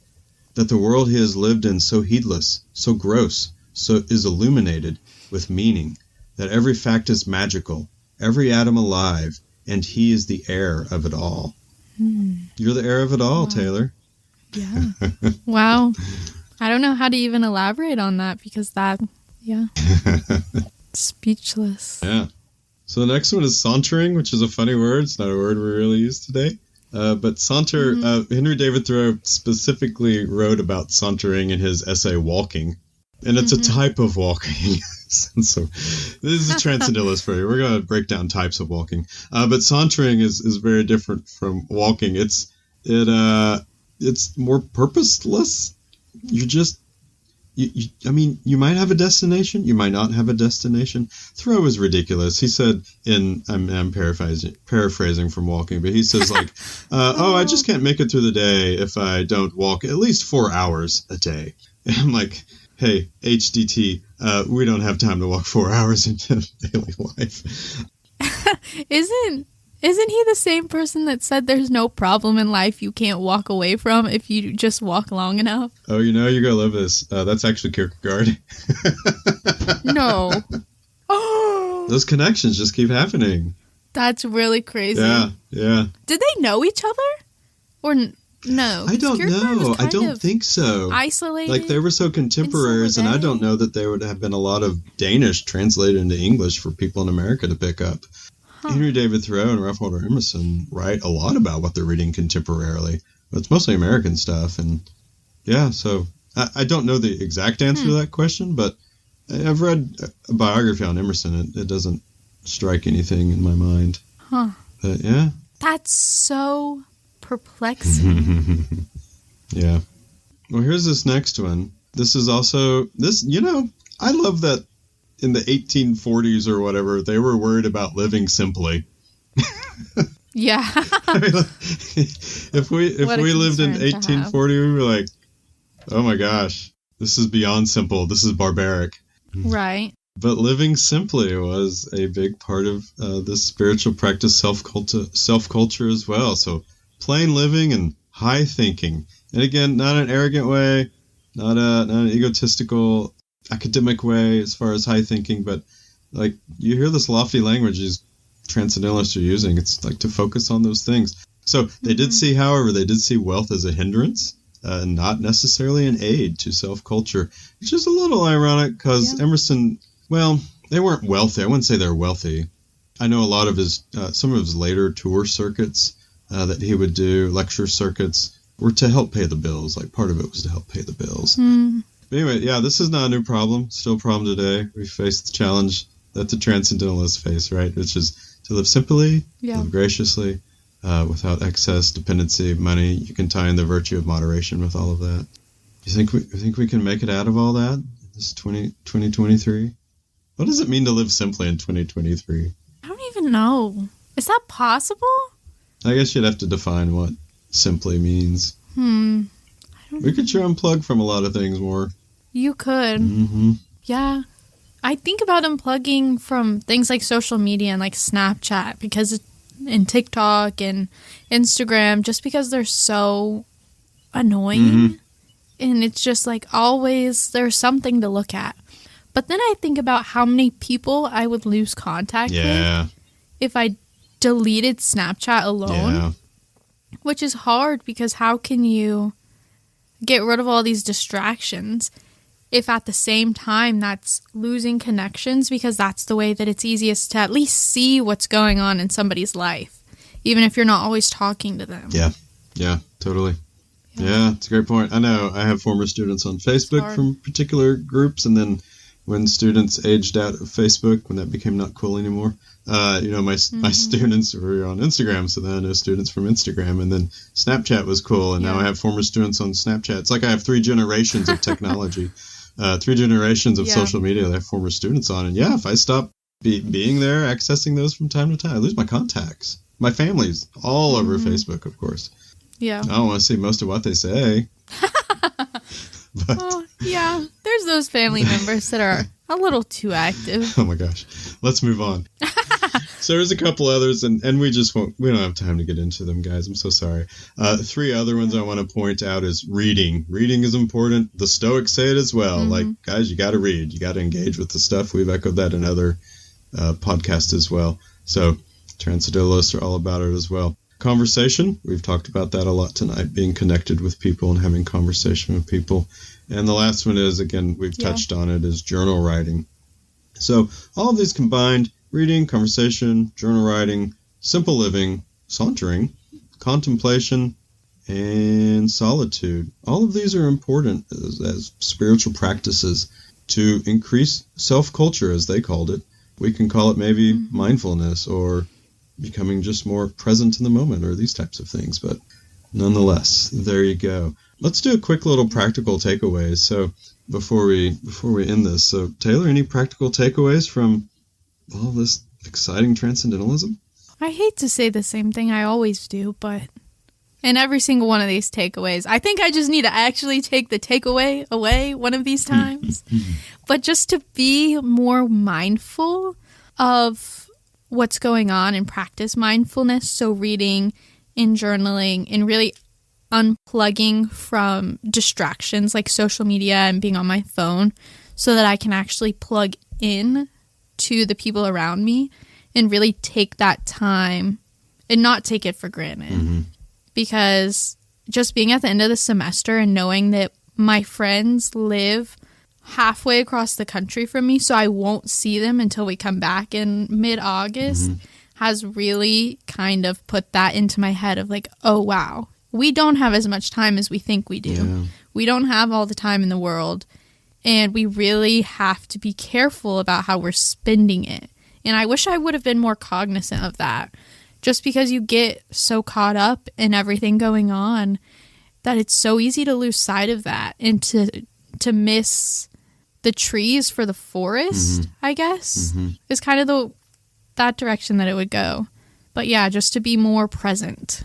that the world he has lived in so heedless, so gross, so is illuminated with meaning, that every fact is magical, every atom alive, and he is the heir of it all. You're the heir of it all, wow. Taylor. Yeah. Wow. I don't know how to even elaborate on that because speechless. Yeah. So the next one is sauntering, which is a funny word. It's not a word we really use today. But saunter, Henry David Thoreau specifically wrote about sauntering in his essay Walking. And it's a type of walking. So this is a transcendentalist for you. We're going to break down types of walking. But sauntering is very different from walking. It's more purposeless. You might have a destination, you might not have a destination. Thoreau is ridiculous. He said I'm paraphrasing from Walking, but he says like, I just can't make it through the day if I don't walk at least 4 hours a day. And I'm like, hey, HDT, we don't have time to walk 4 hours into daily life. Isn't he the same person that said there's no problem in life you can't walk away from if you just walk long enough? Oh, you're going to love this. That's actually Kierkegaard. No. Oh! Those connections just keep happening. That's really crazy. Yeah. Did they know each other? Or no? I don't know. I don't think so. Isolated? Like, they were so contemporaries, and I don't know that there would have been a lot of Danish translated into English for people in America to pick up. Henry David Thoreau and Ralph Waldo Emerson write a lot about what they're reading contemporarily, but it's mostly American stuff. And yeah, so I don't know the exact answer to that question, but I've read a biography on Emerson. It doesn't strike anything in my mind. Huh. But yeah. That's so perplexing. Yeah. Well, here's this next one. This is also, I love that in the 1840s or whatever, they were worried about living simply. Yeah. I mean, like, if we lived in 1840, we were like, oh my gosh, this is beyond simple. This is barbaric. Right. But living simply was a big part of this spiritual practice, self-culture as well. So plain living and high thinking. And again, not an arrogant way, not an egotistical academic way as far as high thinking, but like you hear this lofty language these transcendentalists are using. It's like to focus on those things. So they did see wealth as a hindrance and not necessarily an aid to self-culture, which is a little ironic because Emerson, well, they weren't wealthy. I wouldn't say they're wealthy. I know a lot of his, some of his later tour circuits that he would do, lecture circuits, were to help pay the bills. Like part of it was to help pay the bills. But anyway, this is not a new problem. Still a problem today. We face the challenge that the transcendentalists face, right? Which is to live simply, live graciously, without excess dependency, money. You can tie in the virtue of moderation with all of that. You think we can make it out of all that? This 2023? What does it mean to live simply in 2023? I don't even know. Is that possible? I guess you'd have to define what simply means. We could sure unplug from a lot of things more. You could. Yeah. I think about unplugging from things like social media and like Snapchat and TikTok and Instagram just because they're so annoying. And it's just like always there's something to look at. But then I think about how many people I would lose contact with if I deleted Snapchat alone. Which is hard because how can you get rid of all these distractions if at the same time that's losing connections, because that's the way that it's easiest to at least see what's going on in somebody's life, even if you're not always talking to them. Yeah, totally. Yeah, it's a great point. I know I have former students on Facebook from particular groups, and then when students aged out of Facebook, when that became not cool anymore, my students were on Instagram, so then I know students from Instagram, and then Snapchat was cool, and now I have former students on Snapchat. It's like I have 3 generations of technology, 3 generations of social media that I have former students on, and if I stop being there, accessing those from time to time, I lose my contacts. My family's all over Facebook, of course. Yeah. I don't want to see most of what they say. But, there's those family members that are a little too active. Oh my gosh. Let's move on. So there's a couple others, and we don't have time to get into them, guys. I'm so sorry. 3 other ones I want to point out is reading. Reading is important. The Stoics say it as well. Like, guys, you got to read. You got to engage with the stuff. We've echoed that in other podcasts as well. So Transcendentalists are all about it as well. Conversation, we've talked about that a lot tonight, being connected with people and having conversation with people. And the last one is, again, we've touched on it, is journal writing. So all of these combined, reading, conversation, journal writing, simple living, sauntering, contemplation, and solitude. All of these are important as spiritual practices to increase self-culture, as they called it. We can call it maybe mindfulness or becoming just more present in the moment, or these types of things. But nonetheless, there you go. Let's do a quick little practical takeaways. So before we end this, so Taylor, any practical takeaways from all this exciting transcendentalism? I hate to say the same thing I always do, but in every single one of these takeaways, I think I just need to actually take the takeaway away one of these times. But just to be more mindful of what's going on and practice mindfulness. So reading and journaling and really unplugging from distractions like social media and being on my phone so that I can actually plug in to the people around me and really take that time and not take it for granted. Because just being at the end of the semester and knowing that my friends live halfway across the country from me, so I won't see them until we come back in mid-August, has really kind of put that into my head of like, oh wow, we don't have as much time as we think we do. Yeah. We don't have all the time in the world, and we really have to be careful about how we're spending it. And I wish I would have been more cognizant of that, just because you get so caught up in everything going on that it's so easy to lose sight of that and to miss the trees for the forest, I guess, is kind of that direction that it would go. But yeah, just to be more present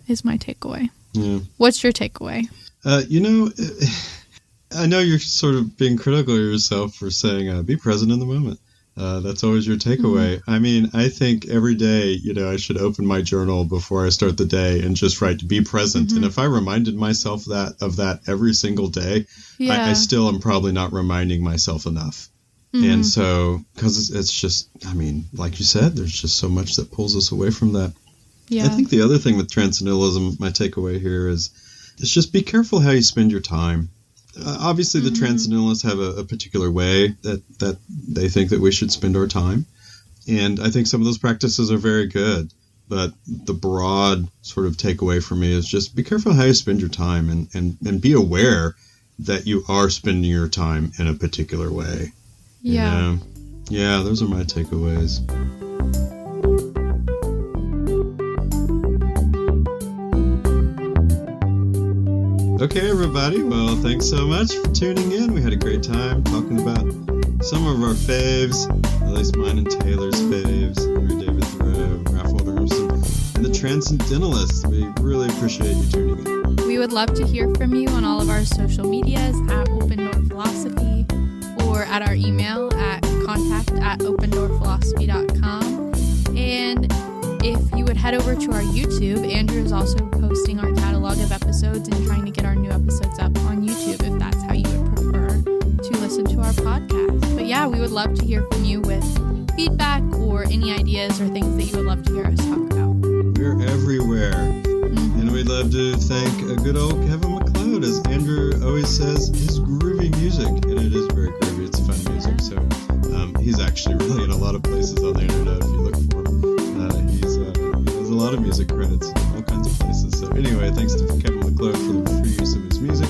is my takeaway. Yeah. What's your takeaway? I know you're sort of being critical of yourself for saying, be present in the moment. That's always your takeaway. I mean, I think every day, I should open my journal before I start the day and just write to be present. And if I reminded myself of that every single day, I still am probably not reminding myself enough. And so, because it's just, I mean, like you said, there's just so much that pulls us away from that. Yeah. I think the other thing with transcendentalism, my takeaway here is just be careful how you spend your time. Obviously, the transcendentalists have a particular way that they think that we should spend our time. And I think some of those practices are very good. But the broad sort of takeaway for me is just be careful how you spend your time and be aware that you are spending your time in a particular way. Yeah. Yeah, those are my takeaways. Okay, everybody. Well, thanks so much for tuning in. We had a great time talking about some of our faves, at least mine and Taylor's faves, Henry David Thoreau, Ralph Waldo Emerson, and the Transcendentalists. We really appreciate you tuning in. We would love to hear from you on all of our social medias at Open Door Philosophy or at our email at contact@opendoorphilosophy.com. And if you would head over to our YouTube, Andrew is also posting our catalog of episodes and trying to get our new episodes up on YouTube if that's how you would prefer to listen to our podcast. But yeah, we would love to hear from you with feedback or any ideas or things that you would love to hear us talk about. We're everywhere. And we'd love to thank a good old Kevin MacLeod episode, as Andrew always says, is groovy music, and it is very groovy. It's fun music. So he's actually really in a lot of places on the internet if you look for him. He has a lot of music credits in all kinds of places. So anyway, thanks to Kevin McClure for the free use of his music.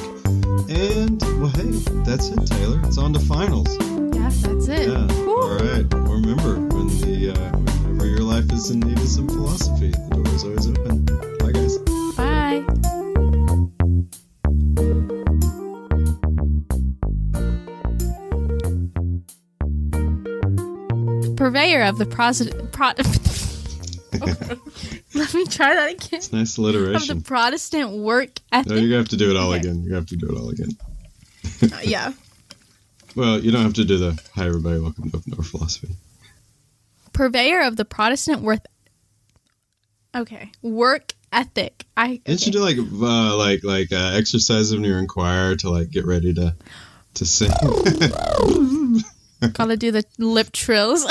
And, well, hey, that's it, Taylor. It's on to finals. Yeah, that's it. Yeah. All right. Well, remember, whenever your life is in need of some philosophy, the door is always open. Bye, guys. Bye. Purveyor of the Let me try that again. It's nice alliteration. Of the Protestant work ethic. No, you have to do it all again. You have to do it all again. Yeah. Well, you don't have to do the hi everybody, welcome to Open Door Philosophy. Purveyor of the Protestant work ethic. Didn't you do like exercises when you're in choir to like get ready to sing? Gotta do the lip trills.